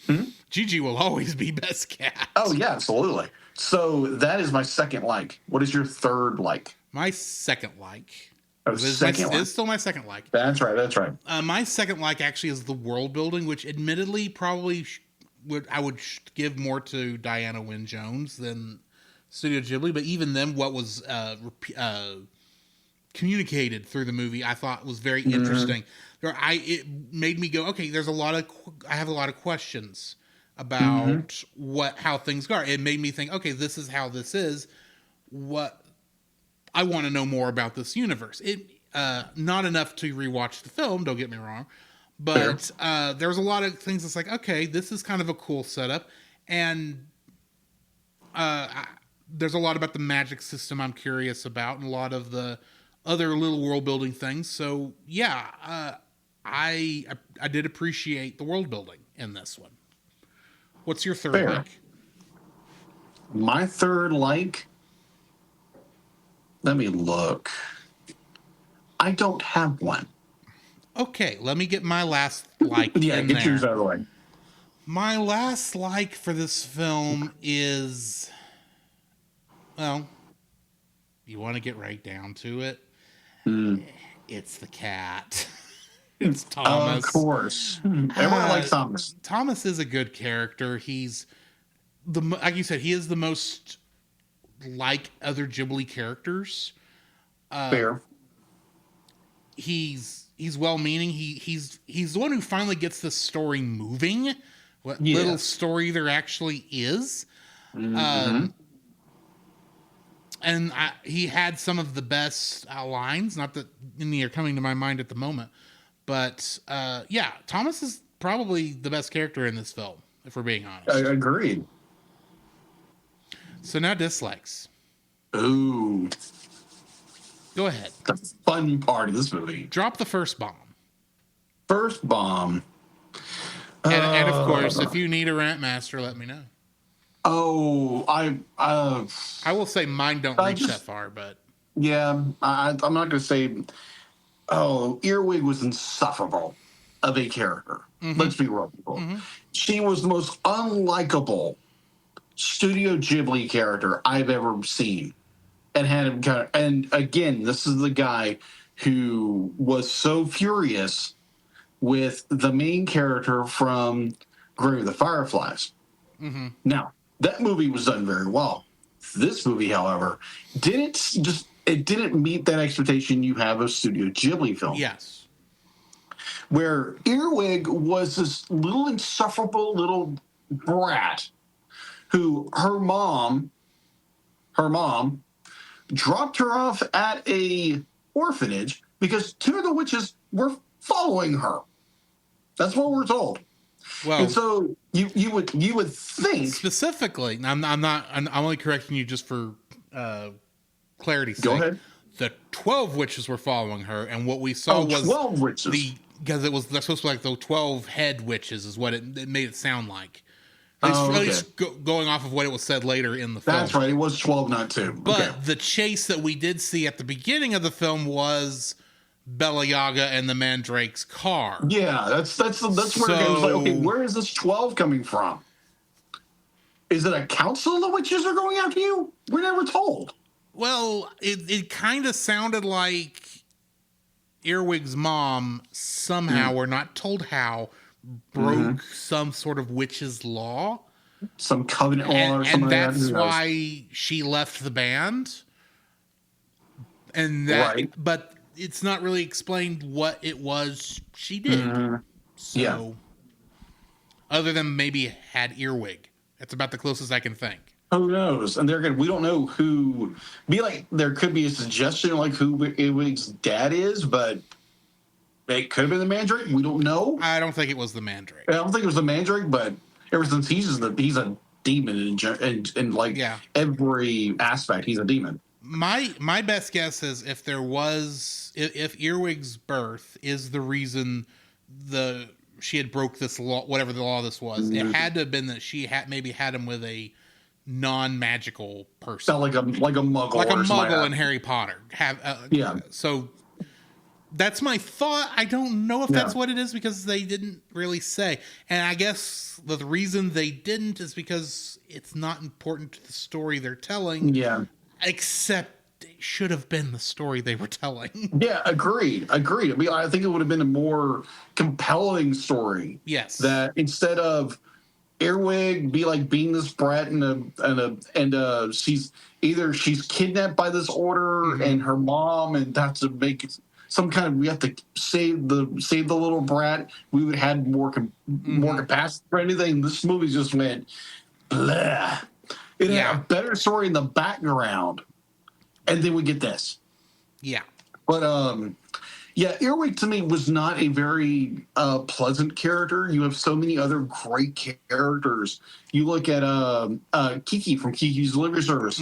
my. Gigi will always be best cat. Oh yeah, absolutely. So that is my second like. What is your third like? My second like. Is still my second like. That's right. My second like actually is the world building, which admittedly probably I would give more to Diana Wynne Jones than Studio Ghibli, but even then, what was communicated through the movie, I thought was very interesting. It made me go, okay, I have a lot of questions about how things go. It made me think, okay, this is how this is. What I want to know more about this universe. Not enough to rewatch the film, don't get me wrong, but there was a lot of things that's like, okay, this is kind of a cool setup, and there's a lot about the magic system I'm curious about, and a lot of the other little world building things. So yeah, I did appreciate the world building in this one. What's your third like? My third like. Let me look. I don't have one. Okay, let me get my last like. Get yours out of the way. My last like for this film is, well, you want to get right down to it. It's the cat. It's Thomas. Of course. Everyone likes Thomas. Thomas is a good character. He's like you said, he is the most like other Ghibli characters. Fair. He's well-meaning. He's the one who finally gets the story moving. What little story there actually is. And he had some of the best lines. Not that any are coming to my mind at the moment, but Thomas is probably the best character in this film, if we're being honest. I agreed. So now dislikes. Ooh. Go ahead. The fun part of this movie. Drop the first bomb. First bomb. And of course, if you need a rant master, let me know. Oh, I will say mine don't reach that far, but yeah, I'm not going to say. Oh, Earwig was insufferable of a character. Let's be real, people. She was the most unlikable Studio Ghibli character I've ever seen, and had him kind of. And again, this is the guy who was so furious with the main character from Grave of the Fireflies. Now, that movie was done very well. This movie, however, didn't meet that expectation you have of Studio Ghibli film. yes. Where Earwig was this little insufferable little brat who her mom dropped her off at a orphanage because two of the witches were following her. That's what we're told. Well, and so you would think specifically. I'm only correcting you just for clarity's sake. Go ahead. The 12 witches were following her, and what we saw was 12 witches. Because it was supposed to be like the 12 head witches is what it made it sound like. Oh, At least going off of what it was said later in the film. That's right. It was 12, not 2. But the chase that we did see at the beginning of the film was Bella Yaga and the Mandrake's car. Yeah, that's where it was like, okay, where is this 12 coming from? Is it a council of witches are going after you? We're never told. Well, it kind of sounded like Earwig's mom somehow, we're not told how, broke some sort of witch's law. Some covenant law or something and like that. that's why she left the band. And that, but it's not really explained what it was she did. So, Yeah. other than maybe had Earwig. That's about the closest I can think. Who knows? And we don't know who. Be like, there could be a suggestion like who Earwig's dad is, but it could have been the Mandrake. We don't know. I don't think it was the Mandrake. I don't think it was the Mandrake, but ever since he's a demon in like every aspect, he's a demon. My best guess is if Earwig's birth is the reason she had broke this law, whatever the law this was, it had to have been that she maybe had him with a non-magical person, So like a muggle, like a or muggle in Harry Potter. So that's my thought. I don't know if that's what it is because they didn't really say. And I guess the reason they didn't is because it's not important to the story they're telling. Yeah. Except it should have been the story they were telling. Yeah, agreed. I mean, I think it would have been a more compelling story. Yes. That instead of Earwig being this brat and she's kidnapped by this order and her mom, and that's to make some kind of, we have to save the little brat. We would have had more capacity for anything. This movie just went blah. It had a better story in the background, and then we get this. Yeah. But Earwig to me was not a very pleasant character. You have so many other great characters. You look at Kiki from Kiki's Delivery Service,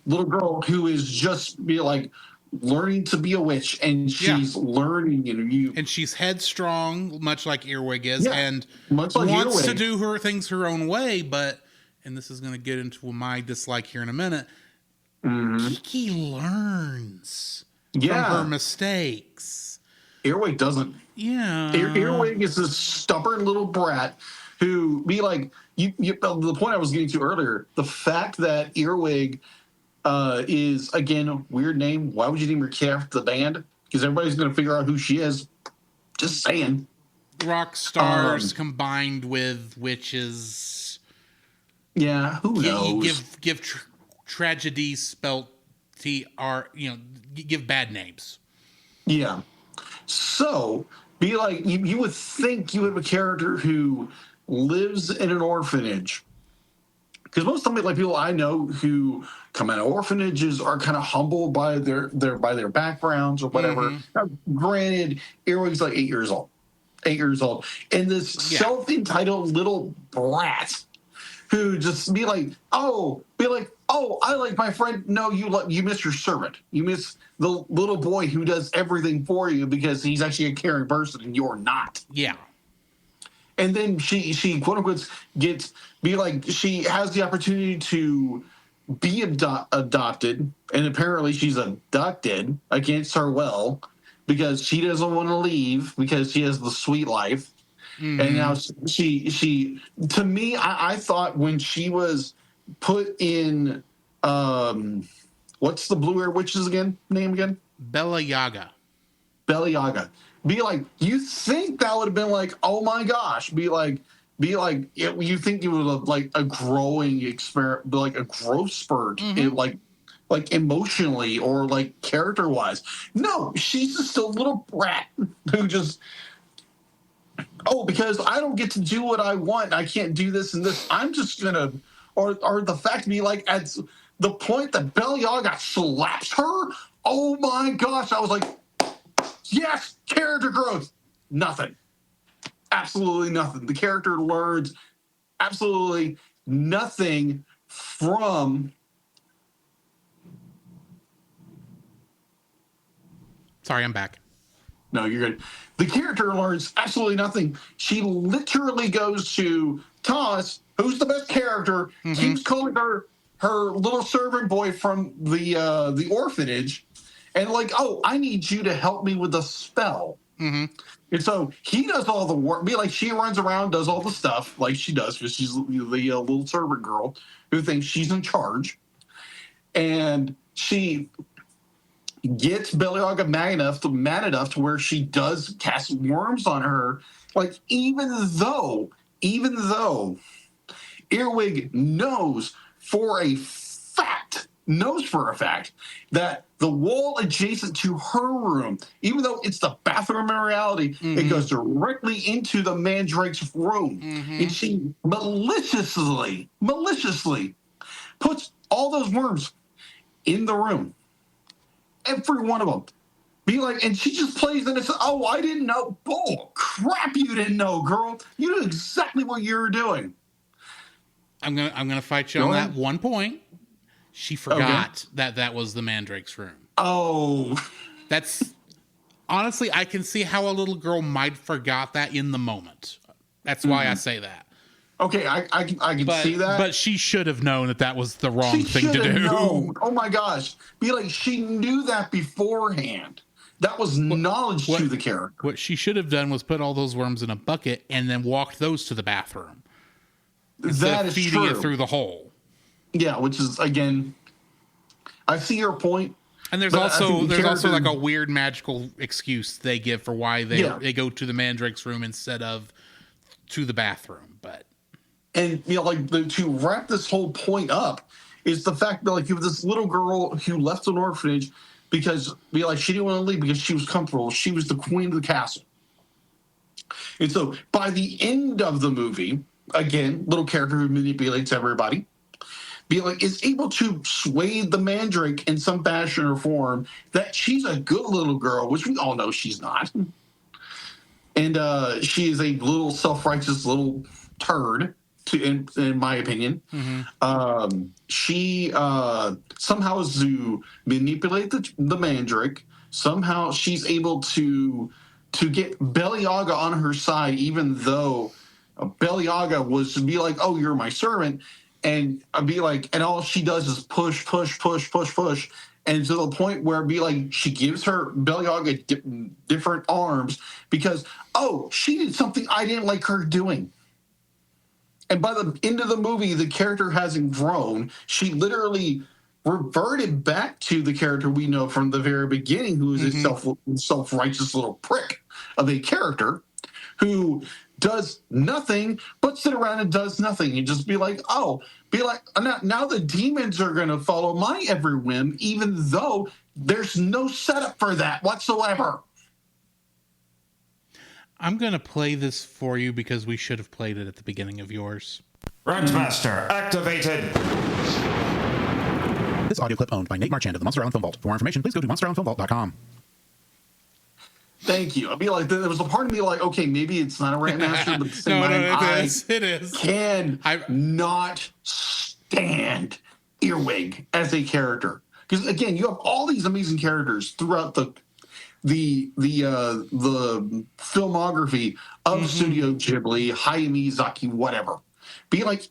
little girl who is just learning to be a witch, and she's learning, and she's headstrong, much like Earwig is, and much like wants Earwig to do her things her own way. But, and this is going to get into my dislike here in a minute, Kiki learns from her mistakes. Earwig doesn't. Yeah. Earwig is this stubborn little brat who the point I was getting to earlier, the fact that Earwig is, again, a weird name. Why would you name your kid after the band? Because everybody's going to figure out who she is. Just saying. Rock stars combined with witches. Yeah, who knows? Give tragedy spelt TR, give bad names. Yeah. So, you would think you have a character who lives in an orphanage. Because most of the people I know who come out of orphanages are kind of humbled by their backgrounds or whatever. Now, granted, Earwig's 8 years old. And this self-entitled little brat who just be like, oh, I like my friend. No, you miss your servant. You miss the little boy who does everything for you because he's actually a caring person and you're not. Yeah. And then she quote unquote she has the opportunity to be adopted, and apparently she's abducted against her will because she doesn't want to leave because she has the sweet life. And now she to me, I thought when she was put in what's the blue hair witch's name again? Bella Yaga. You think that would have been oh my gosh, you think you would have a growing experiment, a growth spurt, emotionally or character wise. No, she's just a little brat who just, because I don't get to do what I want, I can't do this and this. I'm just gonna, or the fact to be at the point that Bella Yaga slaps her. Oh my gosh, I was like, yes, character growth. Nothing. Absolutely nothing. The character learns absolutely nothing from... Sorry, I'm back. No, you're good. The character learns absolutely nothing. She literally goes to Thomas, who's the best character, keeps calling her little servant boy from the orphanage, and I need you to help me with a spell. And so he does all the work. She runs around, does all the stuff like she does because she's the little servant girl who thinks she's in charge. And she gets Bella Yaga mad enough to where she does cast worms on her. Even though Earwig knows for a fact knows for a fact that the wall adjacent to her room, even though it's the bathroom in reality, it goes directly into the Mandrake's room. And she maliciously puts all those worms in the room. Every one of them. And she just plays and it's, oh, I didn't know. Oh, crap, you didn't know, girl. You knew exactly what you were doing. I'm gonna fight you on that one point. She forgot that was the Mandrake's room. Oh. That's honestly, I can see how a little girl might forgot that in the moment. That's why I say that. Okay, I can see that. But she should have known that was the wrong thing to do. Known. Oh my gosh. She knew that beforehand. That was knowledge to the character. What she should have done was put all those worms in a bucket and then walked those to the bathroom. That is feeding true. it through the hole. Yeah, which is, again, I see your point. And there's also like a weird magical excuse they give for why they go to the Mandrake's room instead of to the bathroom. And to wrap this whole point up is the fact that you have this little girl who left an orphanage because she didn't want to leave because she was comfortable. She was the queen of the castle. And so by the end of the movie, again, little character who manipulates everybody, is able to sway the Mandrake in some fashion or form that she's a good little girl, which we all know she's not. And she is a little self-righteous little turd, in my opinion. She somehow is to manipulate the Mandrake. Somehow she's able to get Bella Yaga on her side, even though Bella Yaga was to be like, oh, you're my servant. And I'd be like, and all she does is push. And to the point where she gives her Bella Yaga different arms because, oh, she did something I didn't like her doing. And by the end of the movie, the character hasn't grown. She literally reverted back to the character we know from the very beginning, who is a self-righteous little prick of a character who does nothing but sit around and does nothing and just be like, now the demons are going to follow my every whim, even though there's no setup for that whatsoever. I'm going to play this for you because we should have played it at the beginning of yours. Rentmaster activated. This audio clip owned by Nate Marchand of the Monster Island Film Vault. For more information, please go to monsterislandfilmvault.com. Thank you. I'll be like, there was a part of me okay, maybe it's not a Rentmaster, but at the same time, it is. Cannot stand Earwig as a character. Because again, you have all these amazing characters throughout the filmography of Studio Ghibli, Hayao Miyazaki, whatever.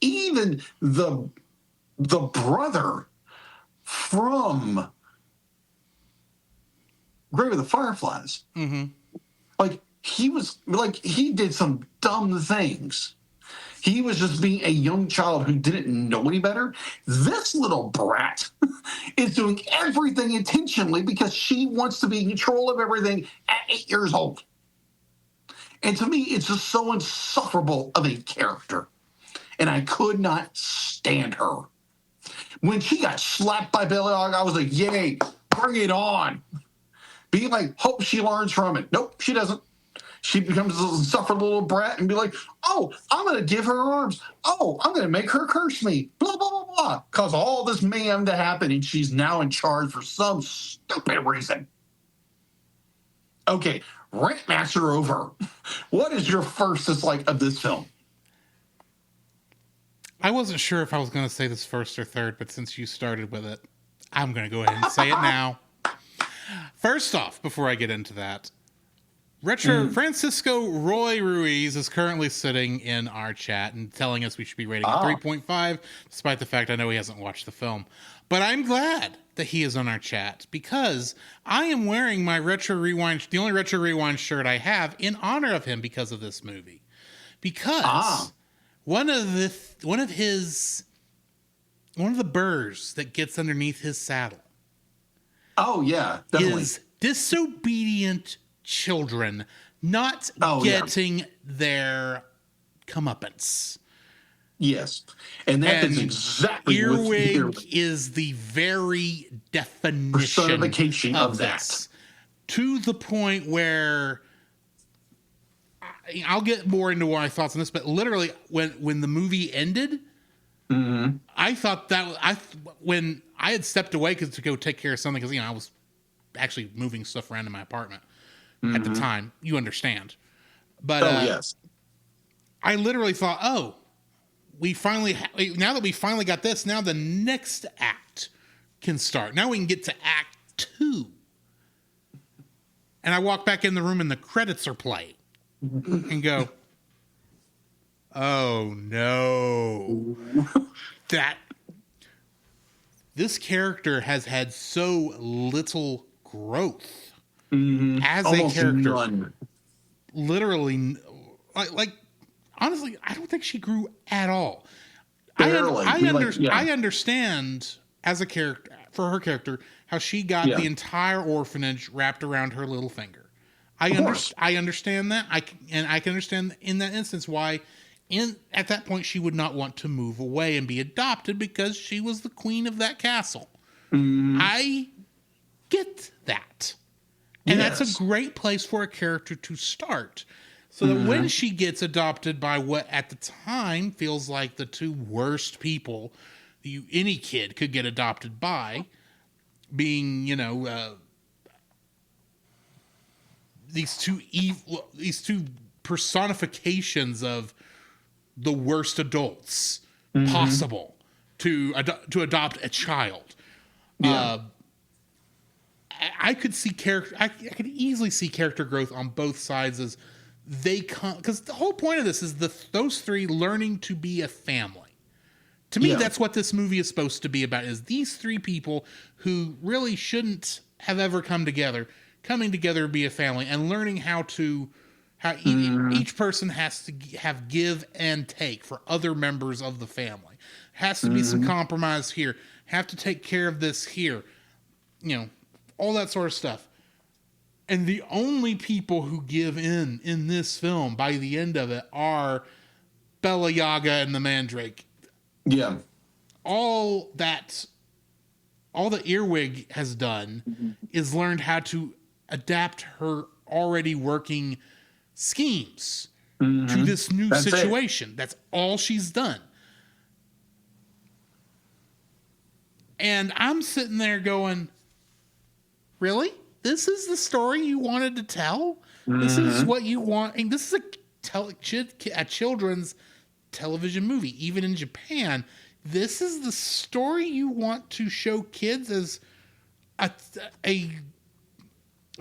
Even the brother from Grave of the Fireflies. He did some dumb things. He was just being a young child who didn't know any better. This little brat is doing everything intentionally because she wants to be in control of everything at 8 years old. And to me, it's just so insufferable of a character. And I could not stand her. When she got slapped by Bella Yaga, I was like, yay, bring it on. Hope she learns from it. Nope, she doesn't. She becomes a insufferable little brat and be like, oh, I'm going to give her arms. Oh, I'm going to make her curse me. Blah, blah, blah, blah. Cause all this mayhem to happen and she's now in charge for some stupid reason. Okay, Rentmaster over. What is your first dislike of this film? I wasn't sure if I was going to say this first or third, but since you started with it, I'm going to go ahead and say it now. First off, before I get into that, Francisco Roy Ruiz is currently sitting in our chat and telling us we should be rating it 3.5, despite the fact I know he hasn't watched the film. But I'm glad that he is on our chat because I am wearing my the only Retro Rewind shirt I have in honor of him because of this movie. Because one of the burrs that gets underneath his saddle. Oh yeah, definitely. Is disobedient children not getting their comeuppance. Yes, and that is And exactly what Earwig is the very definition personification of of this, to the point where I'll get more into my thoughts on this, but literally when the movie ended, I thought that when I had stepped away to go take care of something, because I was actually moving stuff around in my apartment at the time. You understand, but yes, I literally thought, oh, now that we finally got this, now the next act can start. Now we can get to Act 2. And I walk back in the room and the credits are playing and go, oh no. This character has had so little growth as almost a character. none. Literally, like honestly, I don't think she grew at all. Barely. I understand as a character, for her character, how she got the entire orphanage wrapped around her little finger. I understand that. I can understand in that instance why at that point she would not want to move away and be adopted, because she was the queen of that castle. I get that. And that's a great place for a character to start. So that when she gets adopted by what at the time feels like the two worst people any kid could get adopted by, being, these two personifications of the worst adults possible to adopt a child. I could see I could easily see character growth on both sides as they come, because the whole point of this is those three learning to be a family. To me, that's what this movie is supposed to be about, is these three people who really shouldn't have ever come together, coming together to be a family and learning how each person has to have give and take for other members of the family. Has to be some compromise here. Have to take care of this here. All that sort of stuff. And the only people who give in this film by the end of it are Bella Yaga and the Mandrake. Yeah. All that Earwig has done is learned how to adapt her already working schemes to this new situation. That's all she's done. And I'm sitting there going, really? This is the story you wanted to tell? This is what you want? And this is a children's television movie. Even in Japan, this is the story you want to show kids as a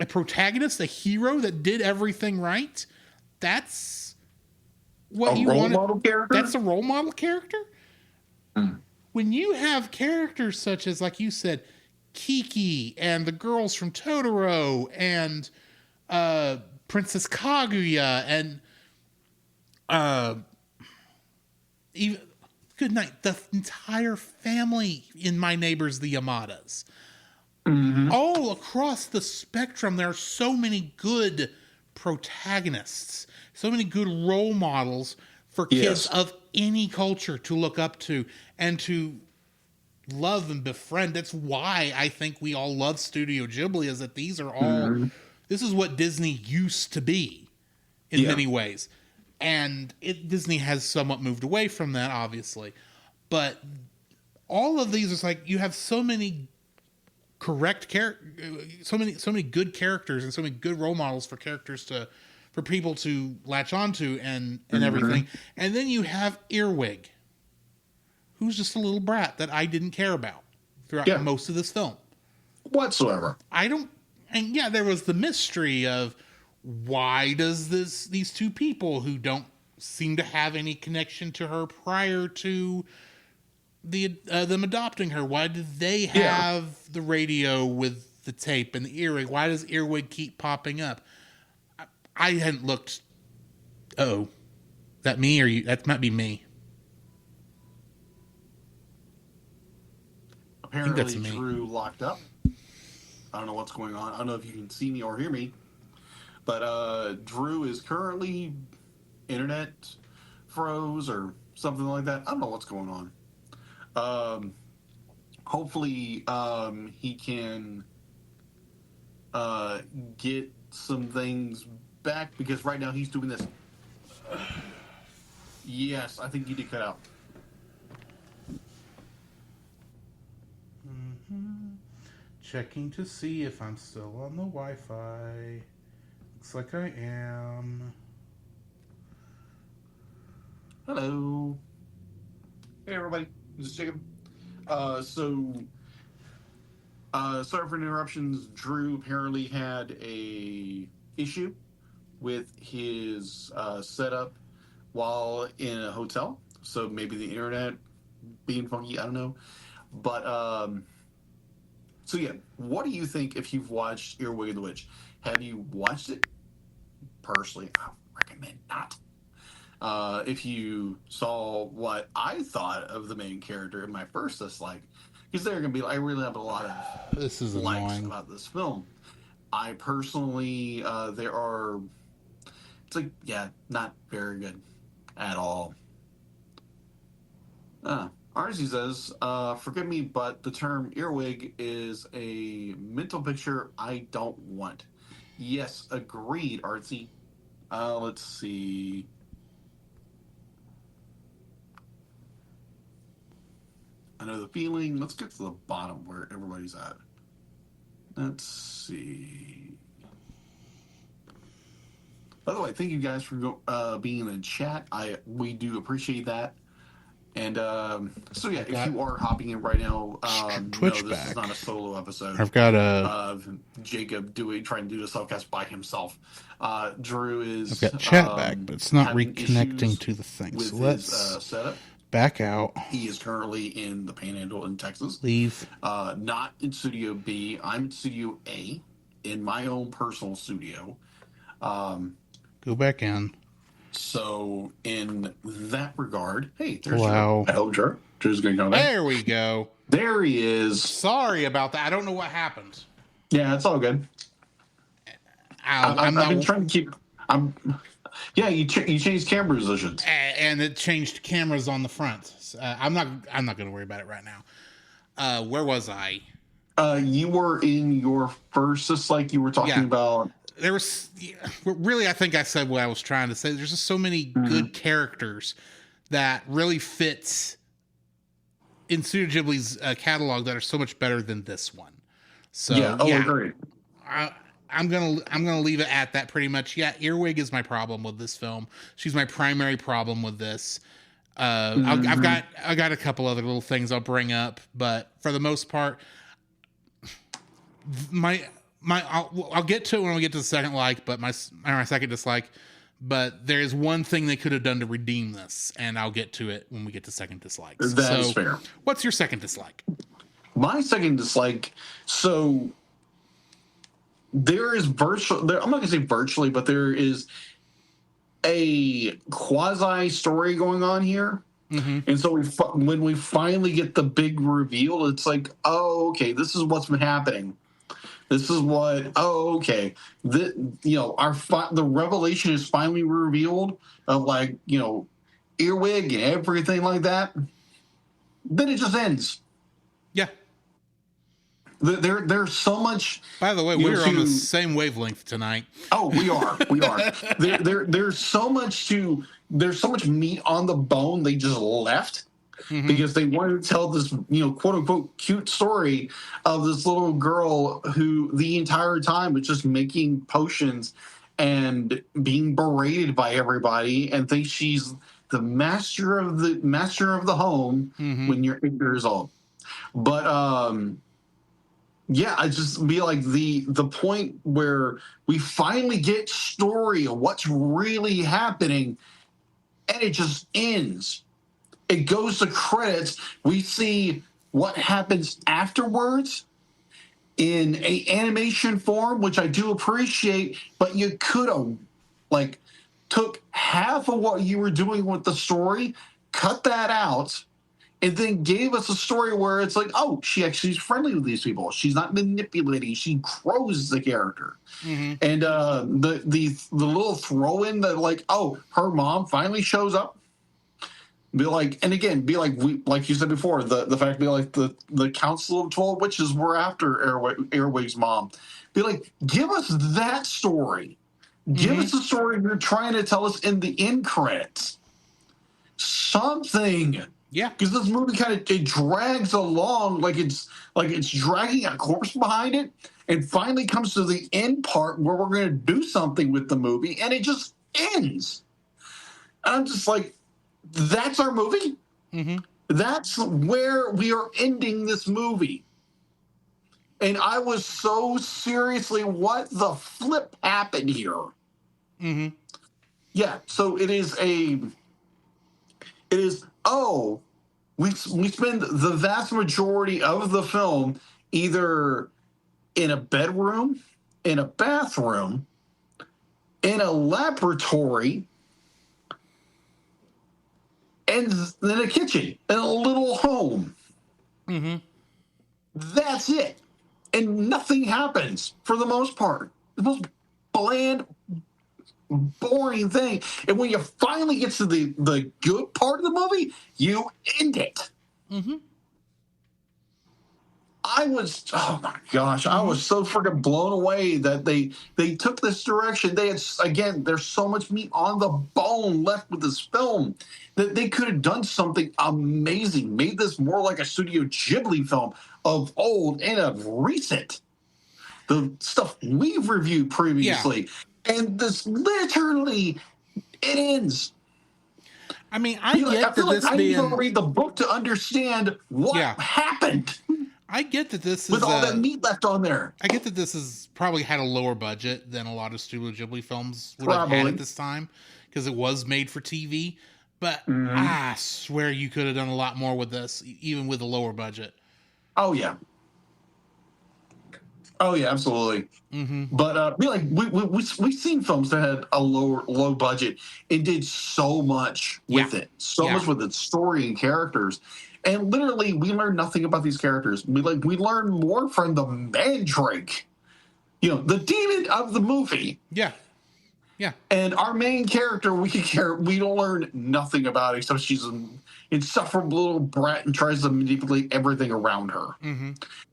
protagonist, a hero that did everything right? That's what you want. Model character? That's a role model character? When you have characters such as, like you said, Kiki and the girls from Totoro and Princess Kaguya and even good night, the entire family in My Neighbors the Yamadas. All across the spectrum, there are so many good protagonists, so many good role models for kids of any culture to look up to and to love and befriend. That's why I think we all love Studio Ghibli, is that these are all this is what Disney used to be in many ways. And Disney has somewhat moved away from that, obviously. But all of these is like, you have so many so many good characters and so many good role models for people to latch onto and everything. And then you have Earwig, who's just a little brat that I didn't care about throughout most of this film. Whatsoever. There was the mystery of, why does these two people who don't seem to have any connection to her prior to them adopting her, why did they have the radio with the tape and the earwig? Why does Earwig keep popping up? I hadn't looked. Oh, that me or you? That might be me. Apparently, Drew locked up. I don't know what's going on. I don't know if you can see me or hear me, but Drew is currently internet froze or something like that. I don't know what's going on. Hopefully, he can get some things back, because right now he's doing this. Yes, I think you did cut out. Checking to see if I'm still on the Wi-Fi. Looks like I am. Hello. Hey, everybody. This is Jacob. Sorry for interruptions. Drew apparently had a issue with his setup while in a hotel. So maybe the internet being funky, I don't know. But, so yeah, what do you think if you've watched Earwig the Witch? Have you watched it? Personally, I recommend not. If you saw what I thought of the main character in my first dislike, because they're going to be, I really have a lot of This is likes annoying about this film. I personally, there are, it's like, yeah, not very good at all. Arzi says, forgive me, but the term earwig is a mental picture I don't want. Yes, agreed, Artsy. Let's see. I know the feeling. Let's get to the bottom where everybody's at. Let's see. By the way, thank you guys for being in the chat. We do appreciate that. And so yeah, if you are hopping in right now, Twitch no, this back. is not a solo episode. I've got of Jacob trying to do the selfcast by himself. Drew is. I've got chat back, but it's not reconnecting to the thing. With So let's his, setup. Back out. He is currently in the Panhandle in Texas. Leave. Not in Studio B. I'm in Studio A, in my own personal studio. Go back in. So in that regard, hey, there's Wow. Hello, Drew. Drew's going to come back. There we go. There he is. Sorry about that. I don't know what happened. Yeah, it's all good. I've been trying to keep. Yeah, you changed camera positions, and it changed cameras on the front. I'm not going to worry about it right now. Where was I? You were in your first, just like you were talking about. There was really, I think I said what I was trying to say. There's just so many good characters that really fits in Studio Ghibli's catalog that are so much better than this one. So agreed. I'm gonna leave it at that pretty much. Yeah, Earwig is my problem with this film. She's my primary problem with this. I've got a couple other little things I'll bring up, but for the most part, I'll get to it when we get to the second like, but my second dislike. But there is one thing they could have done to redeem this, and I'll get to it when we get to second dislikes. That's fair. What's your second dislike? My second dislike. So there is I'm not going to say virtually, but there is a quasi story going on here. Mm-hmm. And so when we finally get the big reveal, it's like, oh, okay, this is what's been happening. This is what. Oh, okay. The revelation is finally revealed of Earwig and everything like that. Then it just ends. Yeah. There's so much. By the way, we're on the same wavelength tonight. Oh, we are. We are. There's so much meat on the bone they just left. Mm-hmm. Because they wanted to tell this, quote unquote, cute story of this little girl who the entire time was just making potions and being berated by everybody and thinks she's the master of the home when you're 8 years old. But I just be like the point where we finally get story of what's really happening, and it just ends. It goes to credits. We see what happens afterwards in a animation form, which I do appreciate, but you could have took half of what you were doing with the story, cut that out, and then gave us a story where it's like, oh, she actually is friendly with these people. She's not manipulating. She grows the character. Mm-hmm. And the little throw in that her mom finally shows up. Be like, and again, be like like you said before, the fact be like the Council of 12 Witches were after Earwig's mom. Be like, give us that story. Give us the story you're trying to tell us in the end credits. Something. Yeah. Because this movie it drags along like it's dragging a corpse behind it, and finally comes to the end part where we're gonna do something with the movie, and it just ends. And I'm just like, that's our movie? That's where we are ending this movie. And I was so seriously, what the flip happened here? Yeah, so it is, we spend the vast majority of the film either in a bedroom, in a bathroom, in a laboratory, and in a kitchen, in a little home. That's it. And nothing happens for the most part. The most bland, boring thing. And when you finally get to the good part of the movie, you end it. I was, oh my gosh, I was so freaking blown away that they took this direction. They had, again, there's so much meat on the bone left with this film that they could have done something amazing, made this more like a Studio Ghibli film of old and of recent. The stuff we've reviewed previously. Yeah. And this literally, it ends. I mean, I get that this I need to read the book to understand what happened. I get that this is with all that meat left on there. I get that this has probably had a lower budget than a lot of Studio Ghibli films would have had at this time, because it was made for TV. But I swear you could have done a lot more with this, even with a lower budget. Oh yeah. Oh yeah, absolutely. But we've seen films that had a low budget and did so much with it, much with its story and characters. And literally, we learn nothing about these characters. We learn more from the Mandrake, the demon of the movie. Yeah. And our main character, we don't learn nothing about it, except she's an insufferable little brat and tries to manipulate everything around her,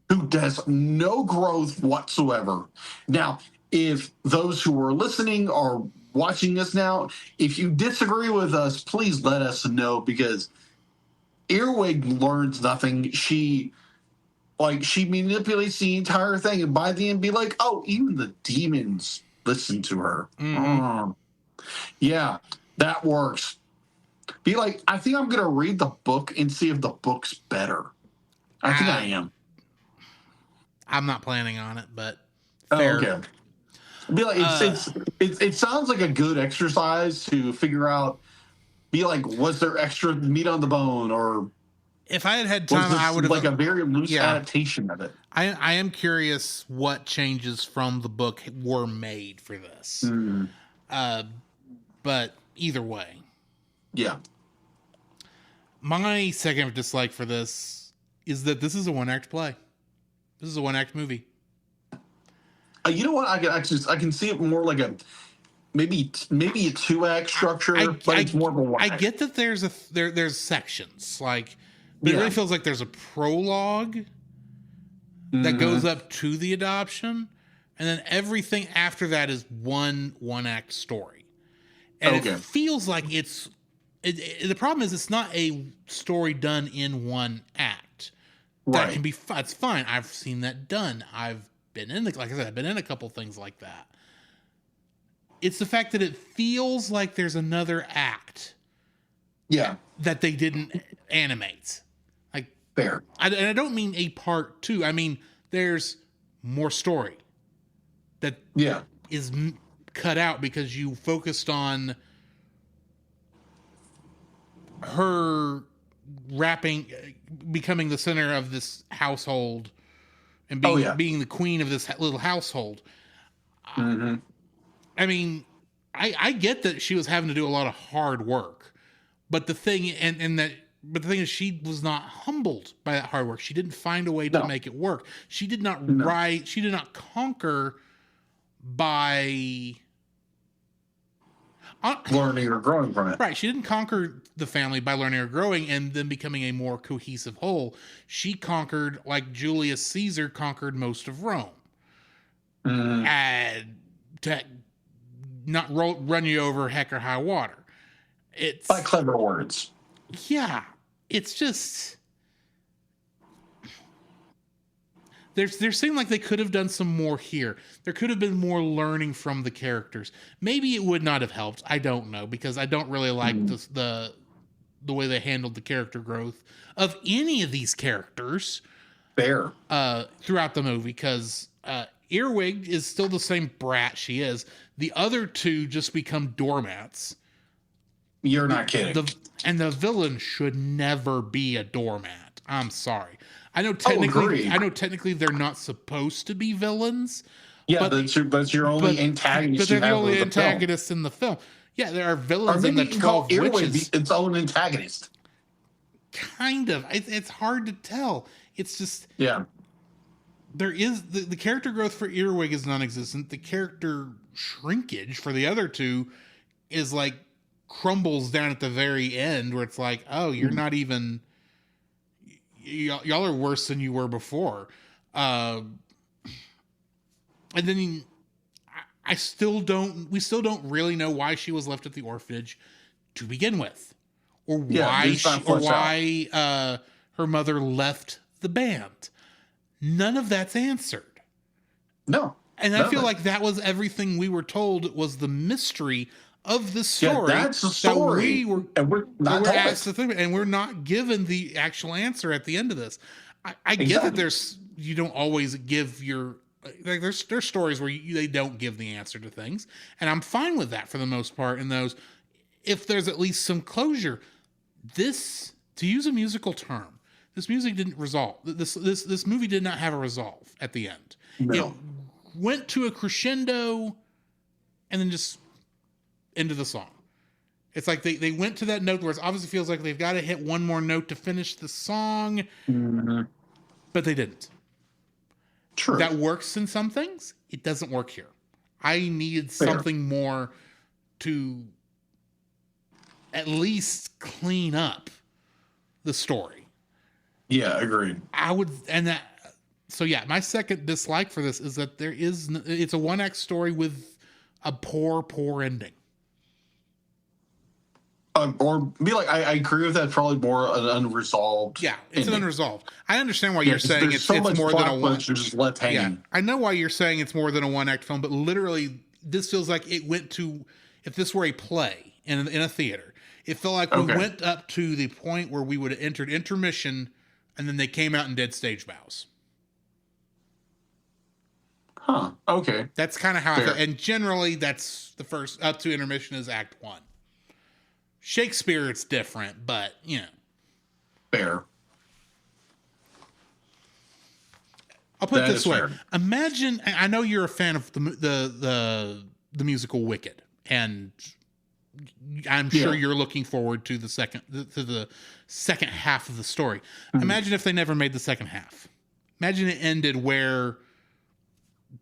who does no growth whatsoever. Now, if those who are listening are watching us now, if you disagree with us, please let us know, because Earwig learns nothing. She manipulates the entire thing, and by the end be like, oh, even the demons listen to her. Yeah, that works. Be like, I think I'm gonna read the book and see if the book's better. I think I am. I'm not planning on it, but fair. Okay. Be like, it sounds like a good exercise to figure out. Be like, was there extra meat on the bone, or if I had time, I would have like a very loose adaptation of it. I am curious what changes from the book were made for this. But either way, my second dislike for this is that this is a one-act play. This is a one-act movie. You know what? I can see it more like a maybe a two-act structure, but it's more of a one-act. I get that there's sections, but it really feels like there's a prologue that goes up to the adoption, and then everything after that is one-act story. And it feels like the problem is it's not a story done in one act. That can be, it's fine. I've seen that done. I've been in a couple things like that. It's the fact that it feels like there's another act. Yeah. That they didn't animate. Fair. And I don't mean a part two. I mean, there's more story that is cut out because you focused on her becoming the center of this household and being the queen of this little household. I mean, I get that she was having to do a lot of hard work, but the thing is, she was not humbled by that hard work. She didn't find a way to make it work. She did not she did not conquer by, learning or growing from it. Right. She didn't conquer the family by learning or growing and then becoming a more cohesive whole. She conquered, like Julius Caesar conquered most of Rome. And to not run you over heck or high water. It's By clever words. Yeah. It's just... There seemed like they could have done some more here. There could have been more learning from the characters. Maybe it would not have helped. I don't know, because I don't really like the way they handled the character growth of any of these characters. Fair. Throughout the movie, because Earwig is still the same brat she is. The other two just become doormats. You're not kidding. And the villain should never be a doormat. I'm sorry. I know technically they're not supposed to be villains. Yeah, that's your only antagonist. But they're the only antagonists in the film. Yeah, there are villains in the 12 Witches. Its own antagonist. Kind of. It's hard to tell. It's just... Yeah. There is... The character growth for Earwig is non-existent. The character shrinkage for the other two is like crumbles down at the very end where it's like, oh, you're not even... Y'all are worse than you were before. And then we still don't really know why she was left at the orphanage to begin with, or why her mother left the band. None of that's answered. No. And I feel like that was everything we were told was the mystery of the story. Yeah, that's the story. We're not given the actual answer at the end of this. I get that you don't always give your... Like there's stories where they don't give the answer to things, and I'm fine with that for the most part in those, if there's at least some closure. This, to use a musical term, this music didn't resolve. This movie did not have a resolve at the end. No. It went to a crescendo and then just into the song. It's like they went to that note where it obviously feels like they've got to hit one more note to finish the song, but they didn't. True. That works in some things. It doesn't work here. I needed something more to at least clean up the story. Yeah, agreed. My second dislike for this is that it's a one-act story with a poor ending. Or be like, I agree with that. Probably more an unresolved. Yeah, it's ending. an unresolved. I understand why you're saying it's more than a one. Just left hanging. Yeah, I know why you're saying it's more than a one act film, but literally, this feels like it went to. If this were a play in a theater, it felt like we went up to the point where we would have entered intermission, and then they came out and did stage bows. Huh. Okay. That's kind of how I feel. And generally, that's the first up to intermission is Act 1. Shakespeare, it's different, but, Fair. I'll put it this way. Fair. Imagine, I know you're a fan of the musical Wicked, and I'm sure you're looking forward to the second half of the story. Imagine if they never made the second half. Imagine it ended where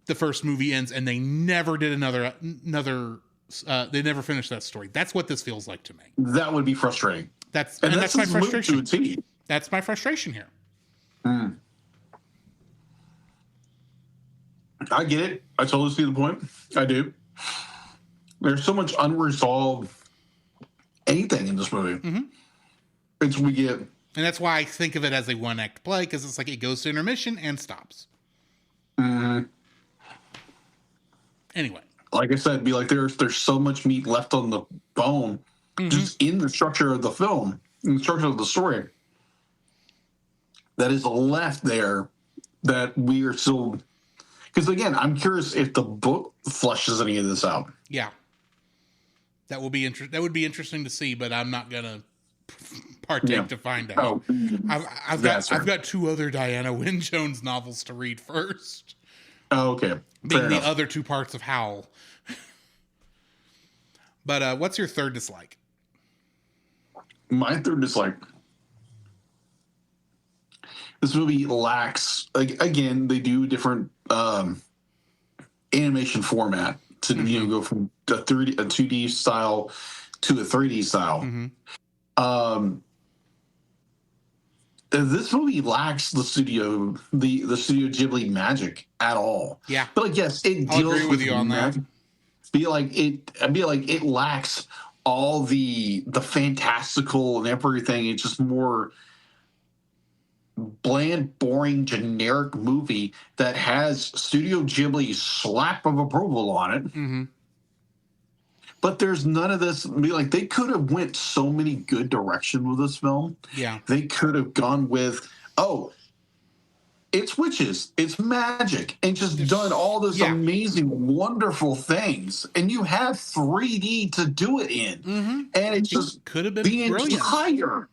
the first movie ends and they never did another they never finished that story. That's what this feels like to me. That would be frustrating. That's my frustration. That's my frustration here. I get it. I totally see the point. I do. There's so much unresolved anything in this movie. We get, and that's why I think of it as a one-act play, because it's like it goes to intermission and stops. Anyway. Like I said, be like there's so much meat left on the bone, just in the structure of the film, in the structure of the story, that is left there that we are still. Because again, I'm curious if the book fleshes any of this out. Yeah, that would be interesting to see, but I'm not gonna partake to find out. Oh, I've got two other Diana Wynne Jones novels to read first. Oh, okay. Being the other two parts of Howl. But what's your third dislike? My third dislike. This movie lacks, like, again, they do different animation format to go from a 2D style to a 3D style. This movie lacks the Studio Ghibli magic at all. Yeah, but like yes, it I'll deals agree with you on that. It lacks all the fantastical and everything. It's just more bland, boring, generic movie that has Studio Ghibli's slap of approval on it. But there's none of this. They could have went so many good directions with this film. Yeah, they could have gone with, it's witches, it's magic, and just done all this amazing, wonderful things. And you have 3D to do it in, and it just could have been brilliant.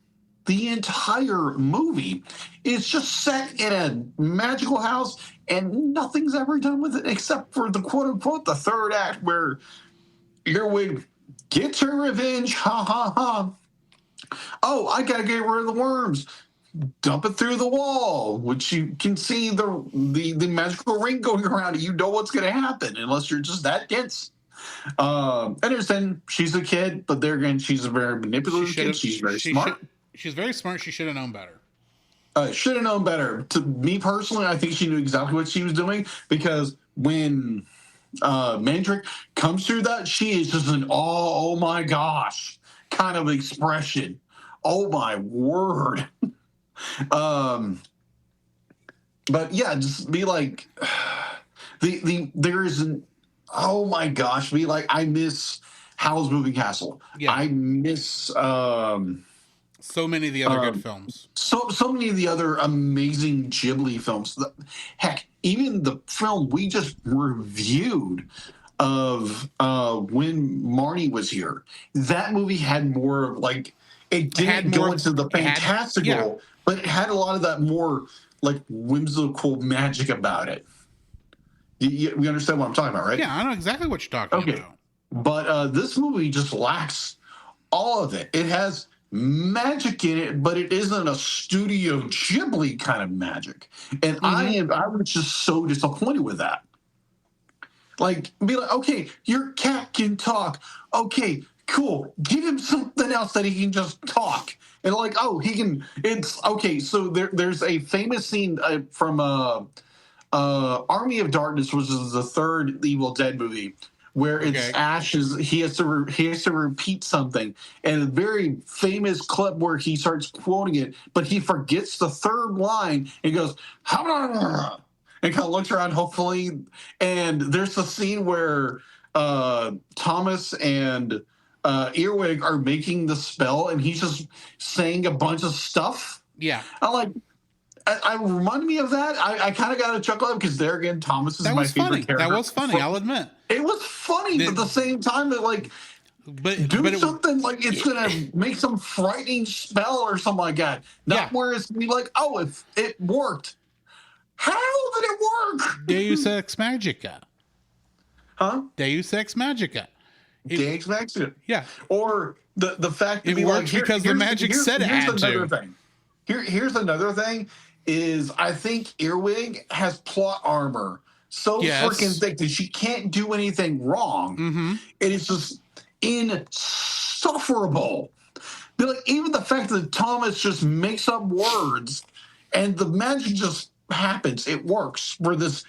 The entire movie is just set in a magical house, and nothing's ever done with it except for the quote unquote the third act where Earwig gets her revenge. Ha ha ha. Oh, I gotta get rid of the worms. Dump it through the wall, which you can see the magical ring going around. You know what's gonna happen unless you're just that dense. I understand she's a kid, but there again, she's a very manipulative kid. She's very smart. She's very smart. She should have known better. Should have known better. To me personally, I think she knew exactly what she was doing, because when Mandrake comes through that, she is just an oh my gosh kind of expression. Oh my word. But yeah, just be like there is an oh my gosh, be like, I miss Howl's Moving Castle. Yeah. I miss so many of the other good films. So many of the other amazing Ghibli films. Heck, even the film we just reviewed of when Marnie was here. That movie had more like, it didn't go into the fantastical, but it had a lot of that more like whimsical magic about it. You understand what I'm talking about, right? Yeah, I know exactly what you're talking about. But this movie just lacks all of it. It has magic in it, but it isn't a Studio Ghibli kind of magic. And I was just so disappointed with that. Like, be like, okay, your cat can talk. Okay, cool. Give him something else that he can just talk. And like, oh, he can. It's okay. So there's a famous scene from Army of Darkness, which is the third Evil Dead movie, where it's Ash he has to repeat something, and a very famous clip where he starts quoting it, but he forgets the third line and goes, and kind of looks around hopefully, and there's a scene where Thomas and Earwig are making the spell, and he's just saying a bunch of stuff. Yeah, I'm like, I reminded me of that. I kind of got a chuckle because there again, Thomas is my favorite character. That was funny. I'll admit it was funny, but at the same time, do something like it's gonna make some frightening spell or something like that. Not where it's be like, oh, if it worked, how did it work? Deus Ex Magica. Huh? Deus Ex Magica. Deus Ex Magica. Yeah. Or the fact that it worked because the magic said it had to. Here's another thing. Is I think Earwig has plot armor so freaking thick that she can't do anything wrong. It is just insufferable. But like, even the fact that Thomas just makes up words and the magic just happens, it works for this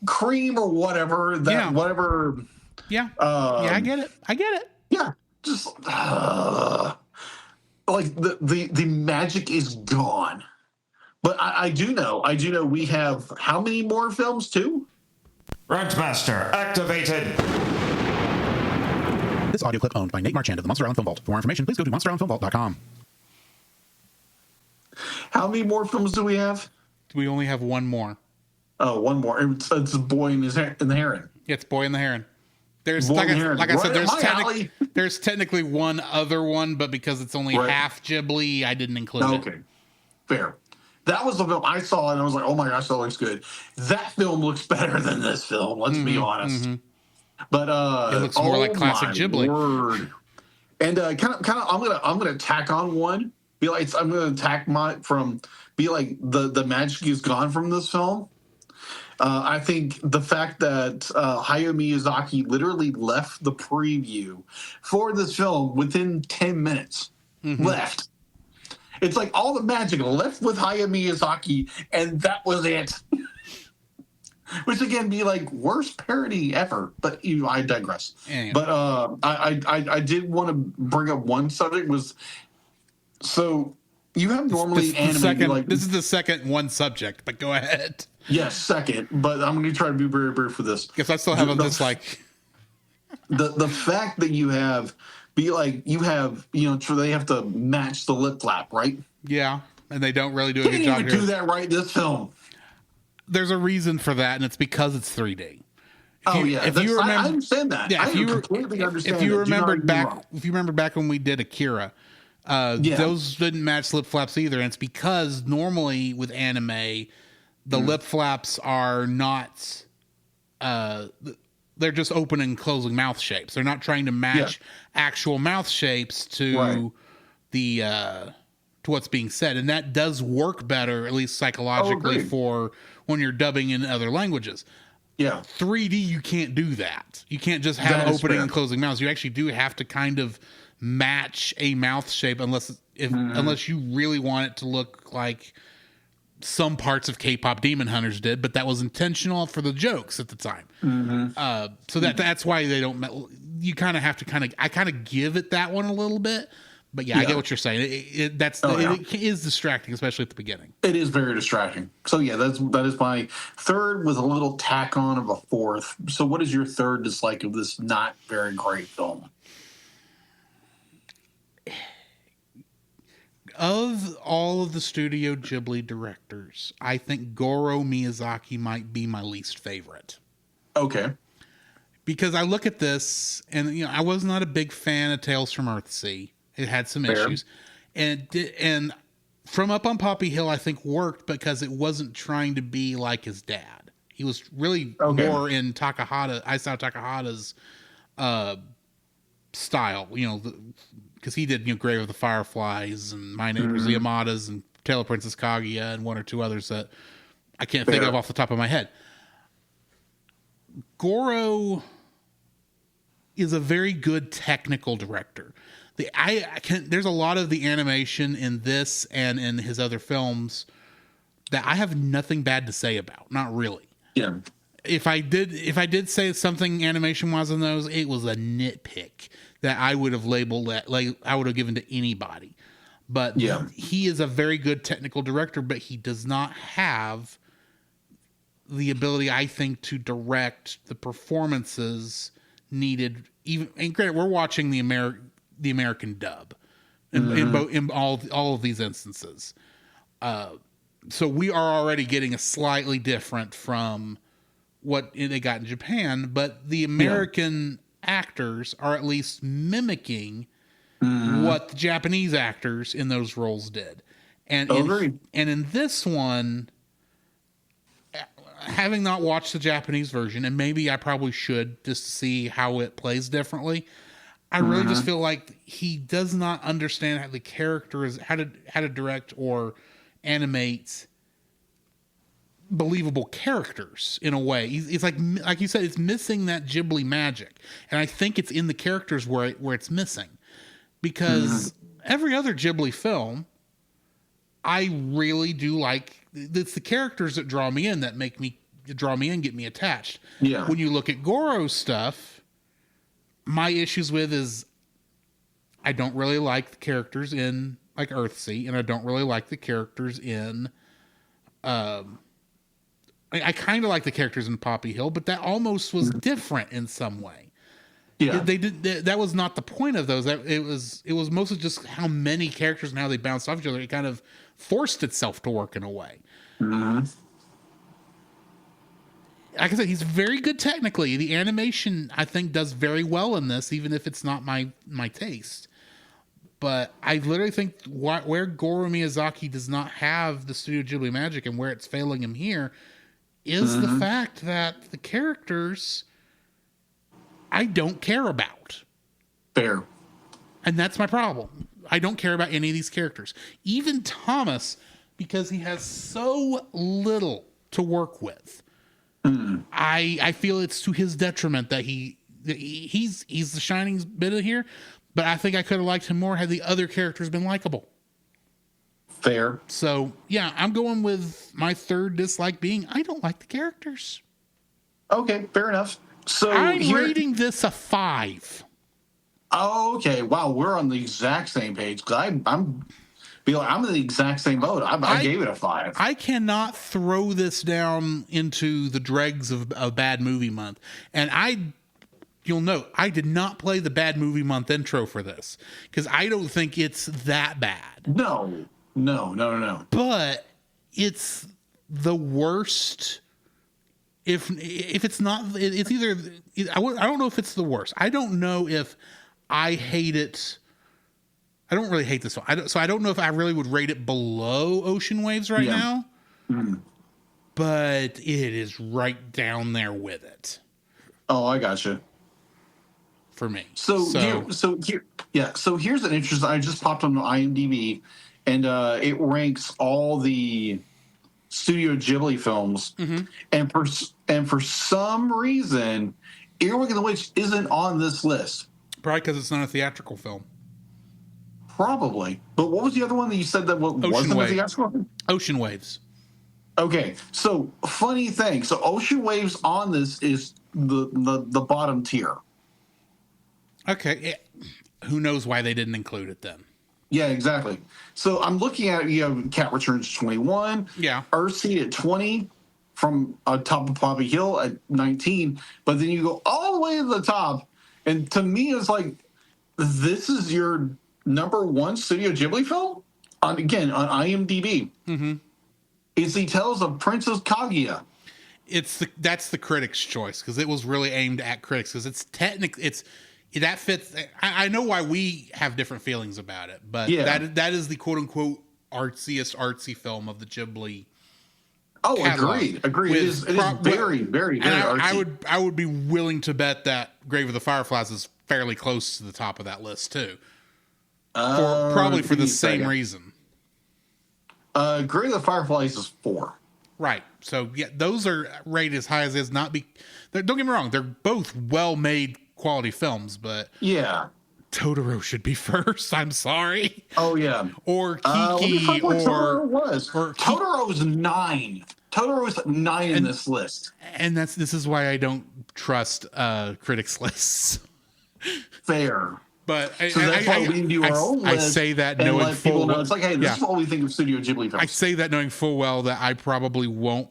cream or whatever whatever. Yeah. I get it. Yeah, just like the magic is gone. But I do know we have how many more films too? Rentmaster activated. This audio clip owned by Nate Marchand of the Monster Island Film Vault. For more information, please go to monsterislandfilmvault.com. How many more films do we have? We only have one more. Oh, one more. It's Boy and the Heron. Yeah, it's Boy and the Heron. There's like I said, there's technically one other one, but because it's only half Ghibli, I didn't include it. Okay, fair. That was the film I saw, and I was like, oh my gosh, that looks good. That film looks better than this film, let's be honest. But it looks more like classic Ghibli. Word. And kind of I'm gonna tack on one. Be like, I'm gonna tack the magic is gone from this film. I think the fact that Hayao Miyazaki literally left the preview for this film within 10 minutes. Left. It's like all the magic left with Hayao Miyazaki, and that was it. Which again, be like worst parody ever. But I digress. Anyway. But I did want to bring up one subject was so you have normally anime this is the second one subject, but go ahead. Yes, second. But I'm going to try to be very brief for this. Because I still have this like the fact that you have so they have to match the lip flap, right? Yeah, and they don't really do a good job here. Do that right this film. There's a reason for that, and it's because it's 3D. I understand that. Yeah, completely understand. If you remembered back when we did Akira, those didn't match lip flaps either, and it's because normally with anime, the lip flaps are not. They're just open and closing mouth shapes. They're not trying to match actual mouth shapes to the to what's being said, and that does work better, at least psychologically, for when you're dubbing in other languages. Yeah, 3D, you can't do that. You can't just have opening and closing mouths. You actually do have to kind of match a mouth shape, unless you really want it to look like some parts of K-pop Demon Hunters did, but that was intentional for the jokes at the time. So that's why they don't. You kind of have to I kind of give it that one a little bit, but I get what you're saying. It is distracting, especially at the beginning. It is very distracting. So that is my third with a little tack on of a fourth. So what is your third dislike of this not very great film? Of all of the Studio Ghibli directors, I think Goro Miyazaki might be my least favorite. Okay. Because I look at this, and I was not a big fan of Tales from Earthsea. It had some issues, and From Up on Poppy Hill, I think worked because it wasn't trying to be like his dad. He was really more in Isao Takahata's style. Because he did Grave of the Fireflies and My Neighbors the Yamadas and Tale of Princess Kaguya and one or two others that I can't think of off the top of my head. Goro is a very good technical director. There's a lot of the animation in this and in his other films that I have nothing bad to say about. Not really. Yeah. If I did say something animation wise in those, it was a nitpick that I would have labeled that, like I would have given to anybody. But he is a very good technical director, but he does not have the ability, I think, to direct the performances needed. And granted, we're watching the American dub in all of these instances. So we are already getting a slightly different from what they got in Japan, but the American actors are at least mimicking what the Japanese actors in those roles did. And in this one, having not watched the Japanese version, and maybe I probably should just to see how it plays differently, I really just feel like he does not understand how the character is, how to direct or animate believable characters in a way. It's like you said, it's missing that Ghibli magic, and I think it's in the characters where it's missing, because every other Ghibli film, I really do like. It's the characters that draw me in, get me attached. Yeah. When you look at Goro's stuff, my issues with is I don't really like the characters in like Earthsea, and I don't really like the characters in. I kind of like the characters in Poppy Hill, but that almost was different in some way. Yeah, that was not the point of those. It was mostly just how many characters and how they bounced off each other. It kind of forced itself to work in a way. Like I said, he's very good technically. The animation, I think, does very well in this, even if it's not my taste. But I literally think where Goro Miyazaki does not have the Studio Ghibli magic, and where it's failing him here, is the fact that the characters I don't care about. Fair. And that's my problem. I don't care about any of these characters. Even Thomas, because he has so little to work with. I feel it's to his detriment that he's the shining bit of here, but I think I could have liked him more had the other characters been likable. Fair. So yeah, I'm going with my third dislike being I don't like the characters. Okay, fair enough. So I'm rating this a 5. Oh, okay. Wow, we're on the exact same page. Because I'm in the exact same boat. I gave it a 5. I cannot throw this down into the dregs of a bad movie month. And you'll note, I did not play the bad movie month intro for this because I don't think it's that bad. No. But it's the worst. If it's not, it's either, I don't know if it's the worst. I don't know if I hate it. I don't really hate this one. So I don't know if I really would rate it below Ocean Waves right now. But it is right down there with it. Oh, I gotcha. For me. So here's an interesting. I just popped on IMDb, and it ranks all the Studio Ghibli films, and for some reason, Earwig and the Witch isn't on this list. Probably because it's not a theatrical film. Probably. But what was the other one that you said that wasn't a theatrical? Ocean Waves. Okay, so funny thing. So Ocean Waves on this is the bottom tier. Okay. Who knows why they didn't include it then? Yeah, exactly. So I'm looking at, Cat Returns 21. Yeah. Earthseed at 20 from Top of Poppy Hill at 19. But then you go all the way to the top. And to me, it's like, this is your number one Studio Ghibli film? On IMDb. Mm-hmm. It's The Tales of Princess Kaguya. That's the critics' choice because it was really aimed at critics because it's that fits. I know why we have different feelings about it, but that is the quote unquote artsy film of the Ghibli. Oh, catalog. Agreed. It is very, very, very artsy. I would be willing to bet that Grave of the Fireflies is fairly close to the top of that list too. Probably for the same reason. Grave of the Fireflies is 4. Right. So yeah, those are rated as high as is. Don't get me wrong; they're both well-made quality films, but yeah, Totoro should be first. I'm sorry. Oh yeah, or Kiki, Totoro's 9. Totoro's 9 in this list, and this is why I don't trust critics' lists. Fair. But that's why we do our own list. I say that and knowing let full people know it's like, hey, this is what we think of Studio Ghibli films. I say that knowing full well that I probably won't.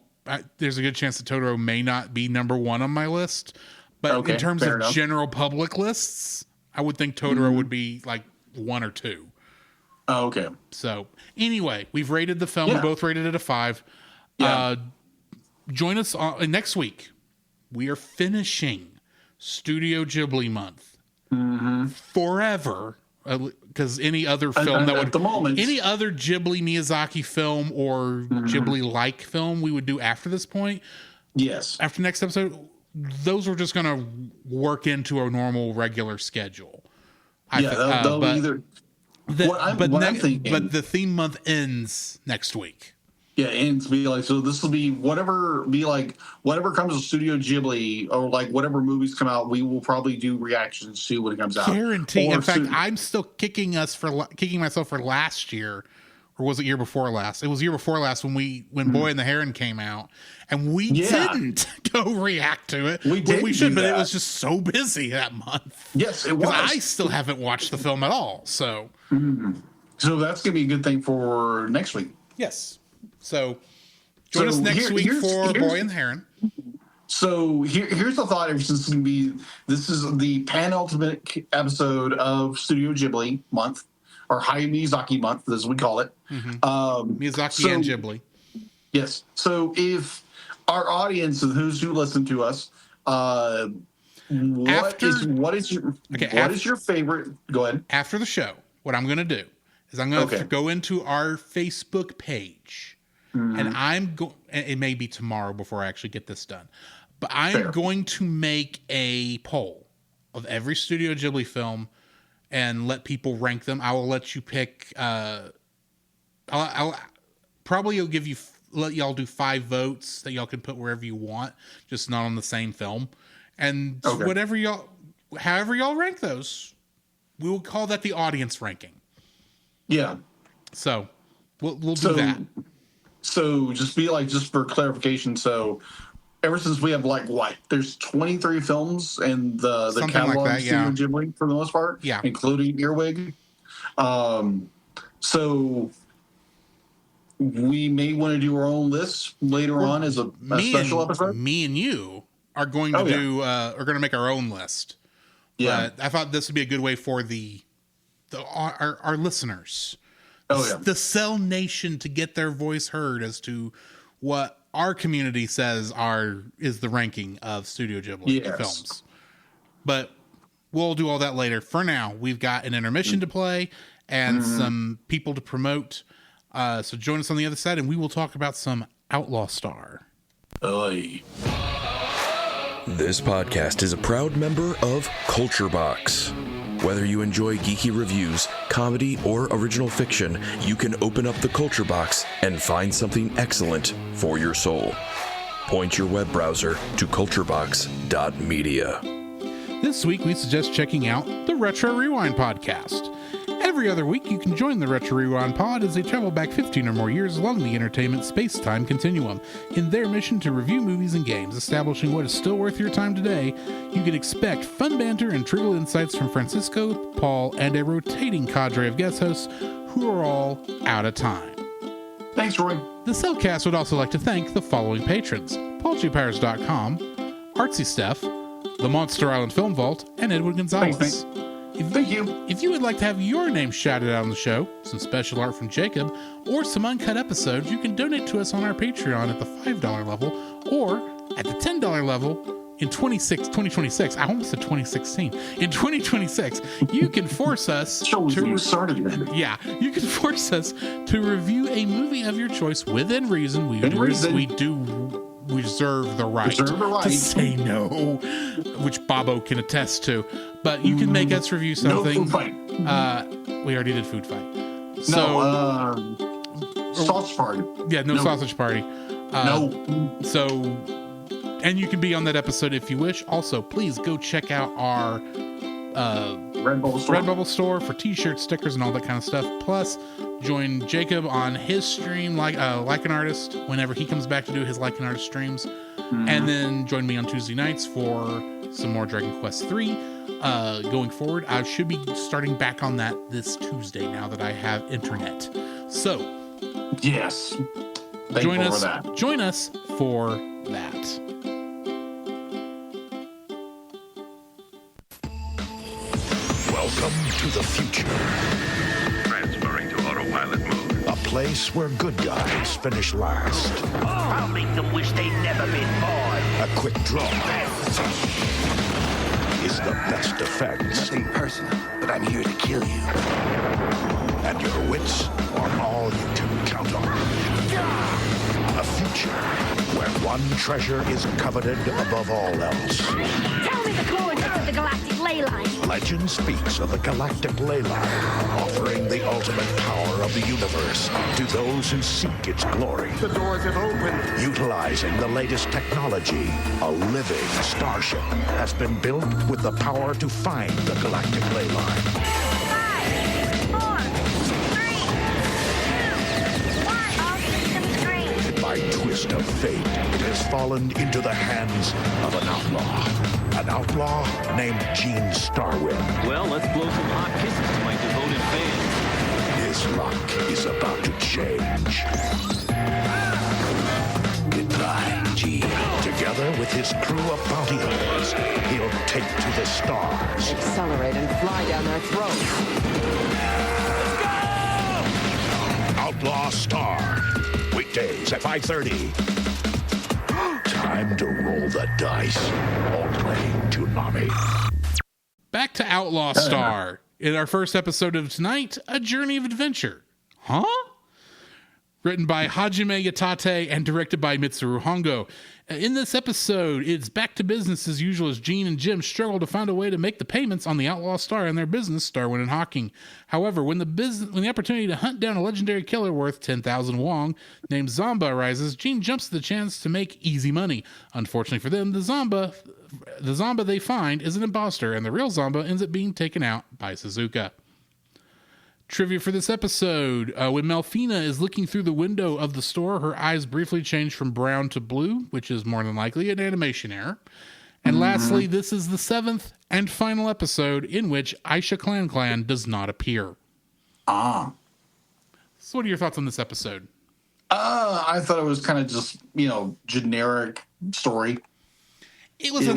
There's a good chance that Totoro may not be number one on my list. But in terms of general public lists, I would think Totoro would be like 1 or 2. Oh, okay. So anyway, we've rated the film. Yeah. We both rated it a 5. Yeah. Join us next week. We are finishing Studio Ghibli month. Forever, because any other film any other Ghibli Miyazaki film or Ghibli like film we would do after this point. Yes. After next episode, those are just going to work into a normal regular schedule. But the theme month ends next week. Yeah, and be like, so this will be whatever comes to Studio Ghibli or like whatever movies come out, we will probably do reactions to when it comes out. Guarantee. In fact, I'm still kicking myself for last year, or was it year before last? It was year before last when Boy and the Heron came out, and we didn't go react to it. We should, but it was just so busy that month. Yes, it was. I still haven't watched the film at all. So, so that's gonna be a good thing for next week. Yes. So join us next week for Boy and the Heron. So here's the thought. This is the penultimate episode of Studio Ghibli month, or Hayao Miyazaki month, as we call it. Miyazaki and Ghibli. Yes. So if our audience and who listen to us, what is your favorite? Go ahead. After the show, what I'm going to do is I'm going to go into our Facebook page. And it may be tomorrow before I actually get this done, but I'm going to make a poll of every Studio Ghibli film and let people rank them. I will let you pick, I'll give you let y'all do 5 votes that y'all can put wherever you want, just not on the same film. And however y'all rank those, we will call that the audience ranking. Yeah. So we'll do that. So just for clarification, so ever since we have there's 23 films in the Something catalog like that, of Studio Ghibli for the most part, including Earwig. So we may want to do our own list later on as a special episode. Me and you are going to are going to make our own list. Yeah, but I thought this would be a good way for our listeners, the Cell Nation, to get their voice heard as to what our community says is the ranking of Studio Ghibli films. But we'll do all that later. For now, we've got an intermission to play and some people to promote. So join us on the other side, and we will talk about some Outlaw Star. Oy. This podcast is a proud member of Culture Box. Whether you enjoy geeky reviews, comedy, or original fiction, you can open up the Culture Box and find something excellent for your soul. Point your web browser to culturebox.media. This week, we suggest checking out the Retro Rewind podcast. Every other week, you can join the Retro Rewind pod as they travel back 15 or more years along the entertainment space-time continuum in their mission to review movies and games, establishing what is still worth your time today. You can expect fun banter and trivial insights from Francisco, Paul, and a rotating cadre of guest hosts who are all out of time. Thanks, Roy. The Cellcast would also like to thank the following patrons: PaulGPowers.com, Artsy Steph, the Monster Island Film Vault, and Edwin Gonzalez. Thanks, Thank you. If you would like to have your name shouted out on the show, some special art from Jacob, or some uncut episodes, you can donate to us on our Patreon at the $5 level or at the $10 level in 2026. I almost said 2016. In 2026, you can force us you can force us to review a movie of your choice within reason. We reserve the right to say no, which Bobo can attest to. But you can make us review something. No food fight. We already did food fight. Sausage party. Yeah, no sausage party. No. So, and you can be on that episode if you wish. Also, please go check out our Redbubble store for t-shirts, stickers, and all that kind of stuff. Plus, join Jacob on his stream, like an artist, whenever he comes back to do his like an artist streams. And then join me on Tuesday nights for some more Dragon Quest 3. Going forward, I should be starting back on that this Tuesday now that I have internet. So, yes, join us for that. Welcome to the future. Transferring to autopilot mode. A place where good guys finish last. I'll make them wish they'd never been born. A quick draw is the best defense. Nothing personal, but I'm here to kill you. And your wits are all you can count on. A future where one treasure is coveted above all else. Tell me the coordinates of the galactic ley line. Legend speaks of the galactic ley line, offering the ultimate power of the universe to those who seek its glory. The doors have opened. Utilizing the latest technology, a living starship has been built with the power to find the galactic ley line. 5, 4, 3, 2, 1. All systems green. By twist of fate, it has fallen into the hands of an outlaw. An outlaw named Gene Starwind. Well, let's blow some hot kisses to my devoted fans. His luck is about to change. Goodbye, Gene. Together with his crew of bounty hunters, he'll take to the stars. Accelerate and fly down their throats. Let's go! Outlaw Star. Weekdays at 5:30. Time to roll the dice. Only Toonami. Back to Outlaw Star. In our first episode of tonight, A Journey of Adventure. Huh? Written by Hajime Yatate and directed by Mitsuru Hongo. In this episode, it's back to business as usual as Gene and Jim struggle to find a way to make the payments on the Outlaw Star and their business, Starwind and Hawking. However, when the opportunity to hunt down a legendary killer worth 10,000 won named Zamba arises, Gene jumps at the chance to make easy money. Unfortunately for them, the Zamba they find is an imposter, and the real Zamba ends up being taken out by Suzuka. Trivia for this episode. When Melfina is looking through the window of the store, her eyes briefly change from brown to blue, which is more than likely an animation error. And lastly, this is the 7th and final episode in which Aisha Clan does not appear. So what are your thoughts on this episode? I thought it was kind of just, generic story. It was a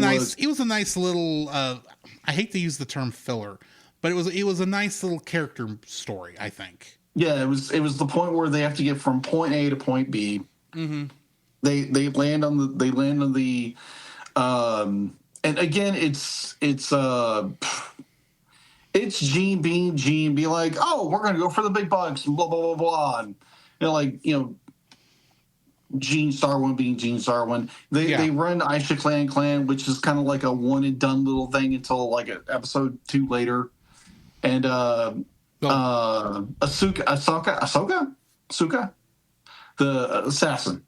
nice little, I hate to use the term filler, but it was a nice little character story, I think. Yeah, it was the point where they have to get from point A to point B. Mm-hmm. They land on the and again it's Gene being Gene, be like, oh, we're gonna go for the big bucks and blah blah blah blah, and Gene Starwind being Gene Starwind. They run Aisha Clan, which is kind of like a one and done little thing until like episode 2 later. And Asuka, the assassin.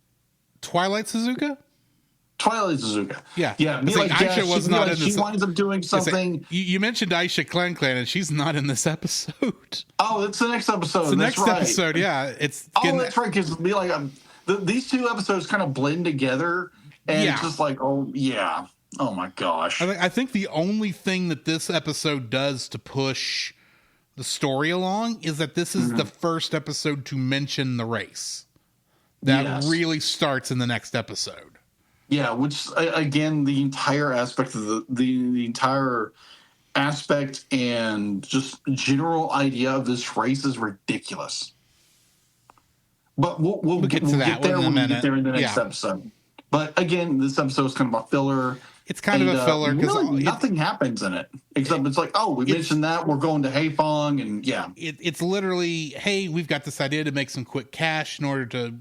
Twilight Suzuka? Yeah. Aisha was not in this. She winds up doing something. You mentioned Aisha Clan, and she's not in this episode. Oh, it's the next episode. It's the next episode, yeah. That's right, because these 2 episodes kind of blend together, and it's just like, oh, yeah. Oh my gosh. I think the only thing that this episode does to push the story along is that this is the first episode to mention the race. That really starts in the next episode. Yeah, which again, the entire aspect of the entire aspect and just general idea of this race is ridiculous. But we'll get to that when we get there in the next episode. But again, this episode is kind of a filler. It's kind of a filler because really nothing happens in it except it's like, oh, we mentioned that we're going to Haifong, and it's literally, hey, we've got this idea to make some quick cash in order to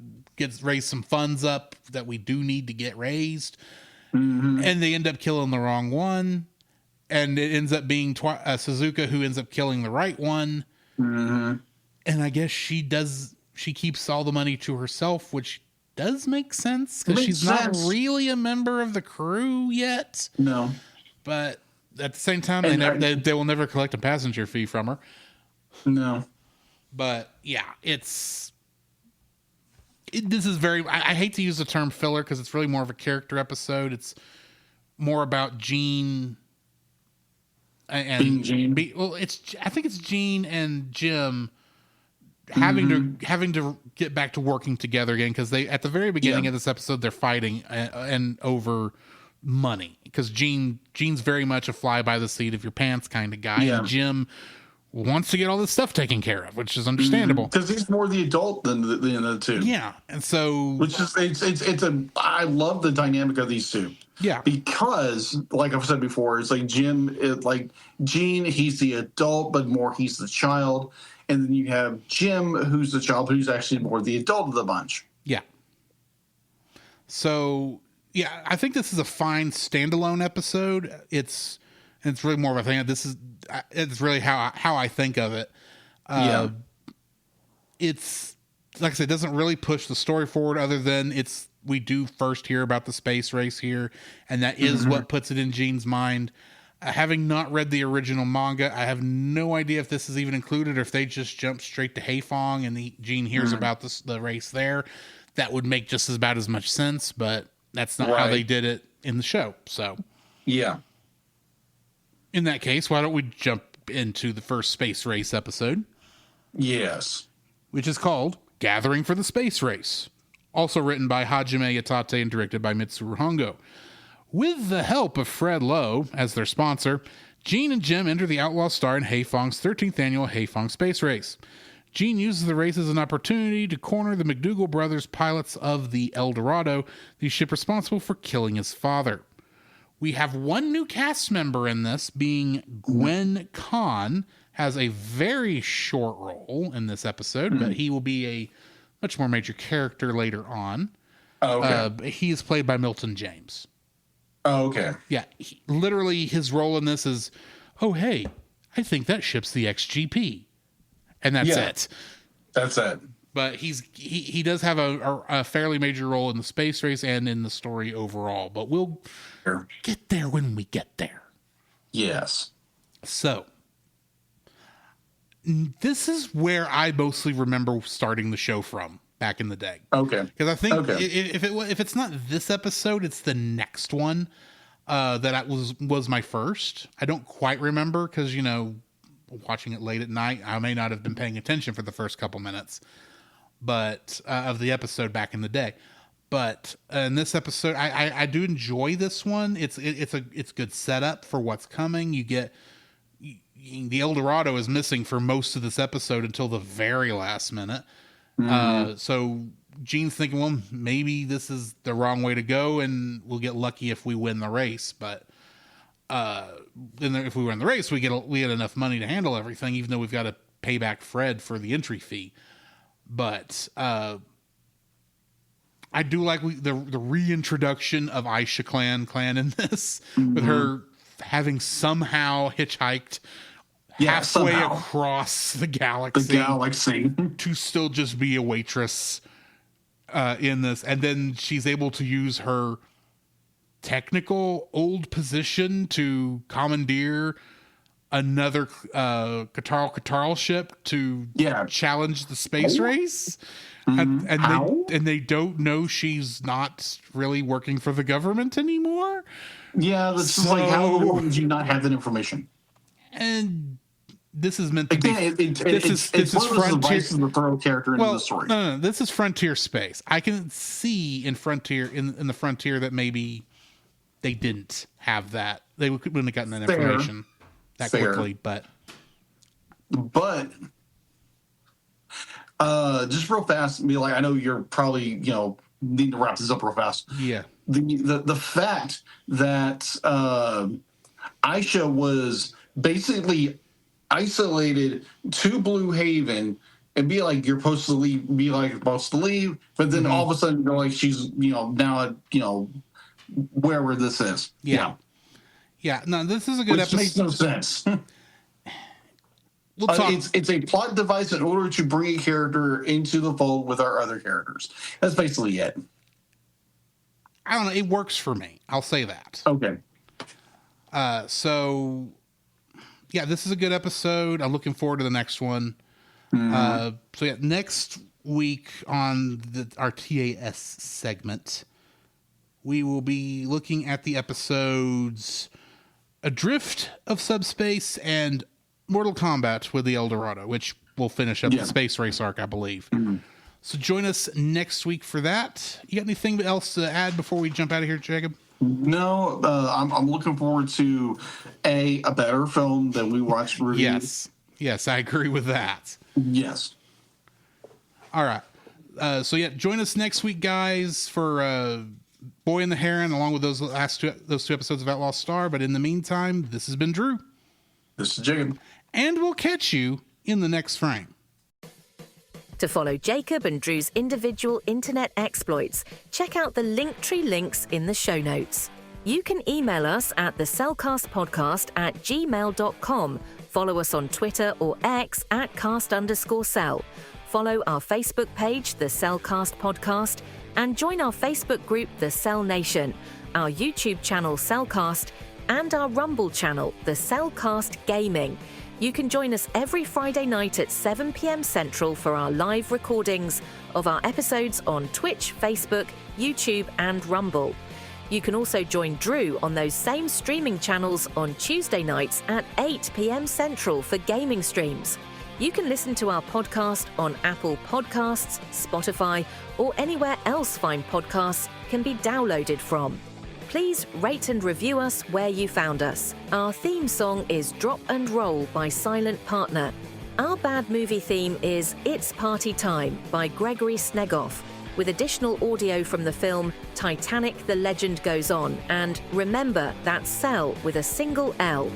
raise some funds up that we do need to get raised, and they end up killing the wrong one, and it ends up being Suzuka who ends up killing the right one, and I guess she keeps all the money to herself, which does make sense because she's not really a member of the crew yet. No, but at the same time, they will never collect a passenger fee from her. No, but yeah, this is very. I hate to use the term filler because it's really more of a character episode. It's more about Gene and Gene. I think it's Gene and Jim having to get back to working together again because they at the very beginning of this episode they're fighting and over money because Gene's very much a fly by the seat of your pants kind of guy, and Jim wants to get all this stuff taken care of, which is understandable because he's more the adult than the 2. Yeah, and so which is I love the dynamic of these 2. Yeah, because like I've said before, it's like Gene, he's the adult, but more he's the child. And then you have Jim, who's the child, who's actually more the adult of the bunch. Yeah. So, yeah, I think this is a fine standalone episode. It's really more of a thing. It's really how I think of it. It's like I said, it doesn't really push the story forward other than we do first hear about the space race here, and that is what puts it in Gene's mind. Having not read the original manga, I have no idea if this is even included or if they just jump straight to Haifong and Gene hears about the race there. That would make just about as much sense, but that's not how they did it in the show. So, yeah. In that case, why don't we jump into the first space race episode? Yes. Which is called Gathering for the Space Race. Also written by Hajime Yatate and directed by Mitsuru Hongo. With the help of Fred Lowe as their sponsor, Gene and Jim enter the Outlaw Star in Haifong's 13th annual Haifong Space Race. Gene uses the race as an opportunity to corner the McDougal brothers, pilots of the El Dorado, the ship responsible for killing his father. We have one new cast member in this, being Gwen Kahn, has a very short role in this episode, but he will be a much more major character later on. Oh, okay. He is played by Milton James. Oh, okay. Yeah, literally his role in this is, oh, hey, I think that ship's the XGP. And that's it. That's it. But he does have a fairly major role in the space race and in the story overall. But we'll get there when we get there. Yes. So, this is where I mostly remember starting the show from back in the day. Okay. Because I think if it's not this episode, it's the next one that was my first. I don't quite remember because, watching it late at night, I may not have been paying attention for the first couple minutes but of the episode back in the day. But in this episode, I do enjoy this one. It's good setup for what's coming. You get the El Dorado is missing for most of this episode until the very last minute. So Gene's thinking, well, maybe this is the wrong way to go, and we'll get lucky if we win the race. But if we win the race, we get enough money to handle everything, even though we've got to pay back Fred for the entry fee. But I do like the reintroduction of Aisha Clan in this, with her having somehow hitchhiked halfway across the galaxy to still just be a waitress in this. And then she's able to use her technical old position to commandeer another Katarl ship to challenge the space race. And they don't know she's not really working for the government anymore. Yeah, this is like, how would you not have that information? And this is meant to be. This is Frontier. The thorough character in the story. No, this is Frontier space. I can see in Frontier in the Frontier that maybe they didn't have that. They wouldn't have gotten that information that quickly. But just real fast, be like, I know you're probably need to wrap this up real fast. Yeah. The fact that Aisha was basically isolated to Blue Haven and be like, you're supposed to leave, but then all of a sudden you're like, she's now wherever this is. Yeah. No, this is a good episode. Makes no sense. It's a plot device in order to bring a character into the fold with our other characters. That's basically it. I don't know. It works for me. I'll say that. Okay. So, this is a good episode. I'm looking forward to the next one. Next week on our TAS segment, we will be looking at the episodes Adrift of Subspace and Mortal Kombat with the El Dorado, which will finish up the space race arc, I believe. So join us next week for that. You got anything else to add before we jump out of here, Jacob? No, I'm looking forward to a better film than we watched review. Yes, I agree with that. Yes. All right. Join us next week, guys, for Boy and the Heron, along with those two episodes of Outlaw Star. But in the meantime, this has been Drew. This is Jacob. And we'll catch you in the next frame. To follow Jacob and Drew's individual internet exploits, check out the Linktree links in the show notes. You can email us at thecellcastpodcast@gmail.com. Follow us on Twitter or X @cast_cell. Follow our Facebook page, The Cellcast Podcast, and join our Facebook group, The Cell Nation, our YouTube channel, Cellcast, and our Rumble channel, The Cellcast Gaming. You can join us every Friday night at 7 p.m. Central for our live recordings of our episodes on Twitch, Facebook, YouTube, and Rumble. You can also join Drew on those same streaming channels on Tuesday nights at 8 p.m. Central for gaming streams. You can listen to our podcast on Apple Podcasts, Spotify, or anywhere else fine podcasts can be downloaded from. Please rate and review us where you found us. Our theme song is Drop and Roll by Silent Partner. Our bad movie theme is It's Party Time by Gregory Snegoff, with additional audio from the film Titanic: The Legend Goes On, and Remember, that's Cell with a single L.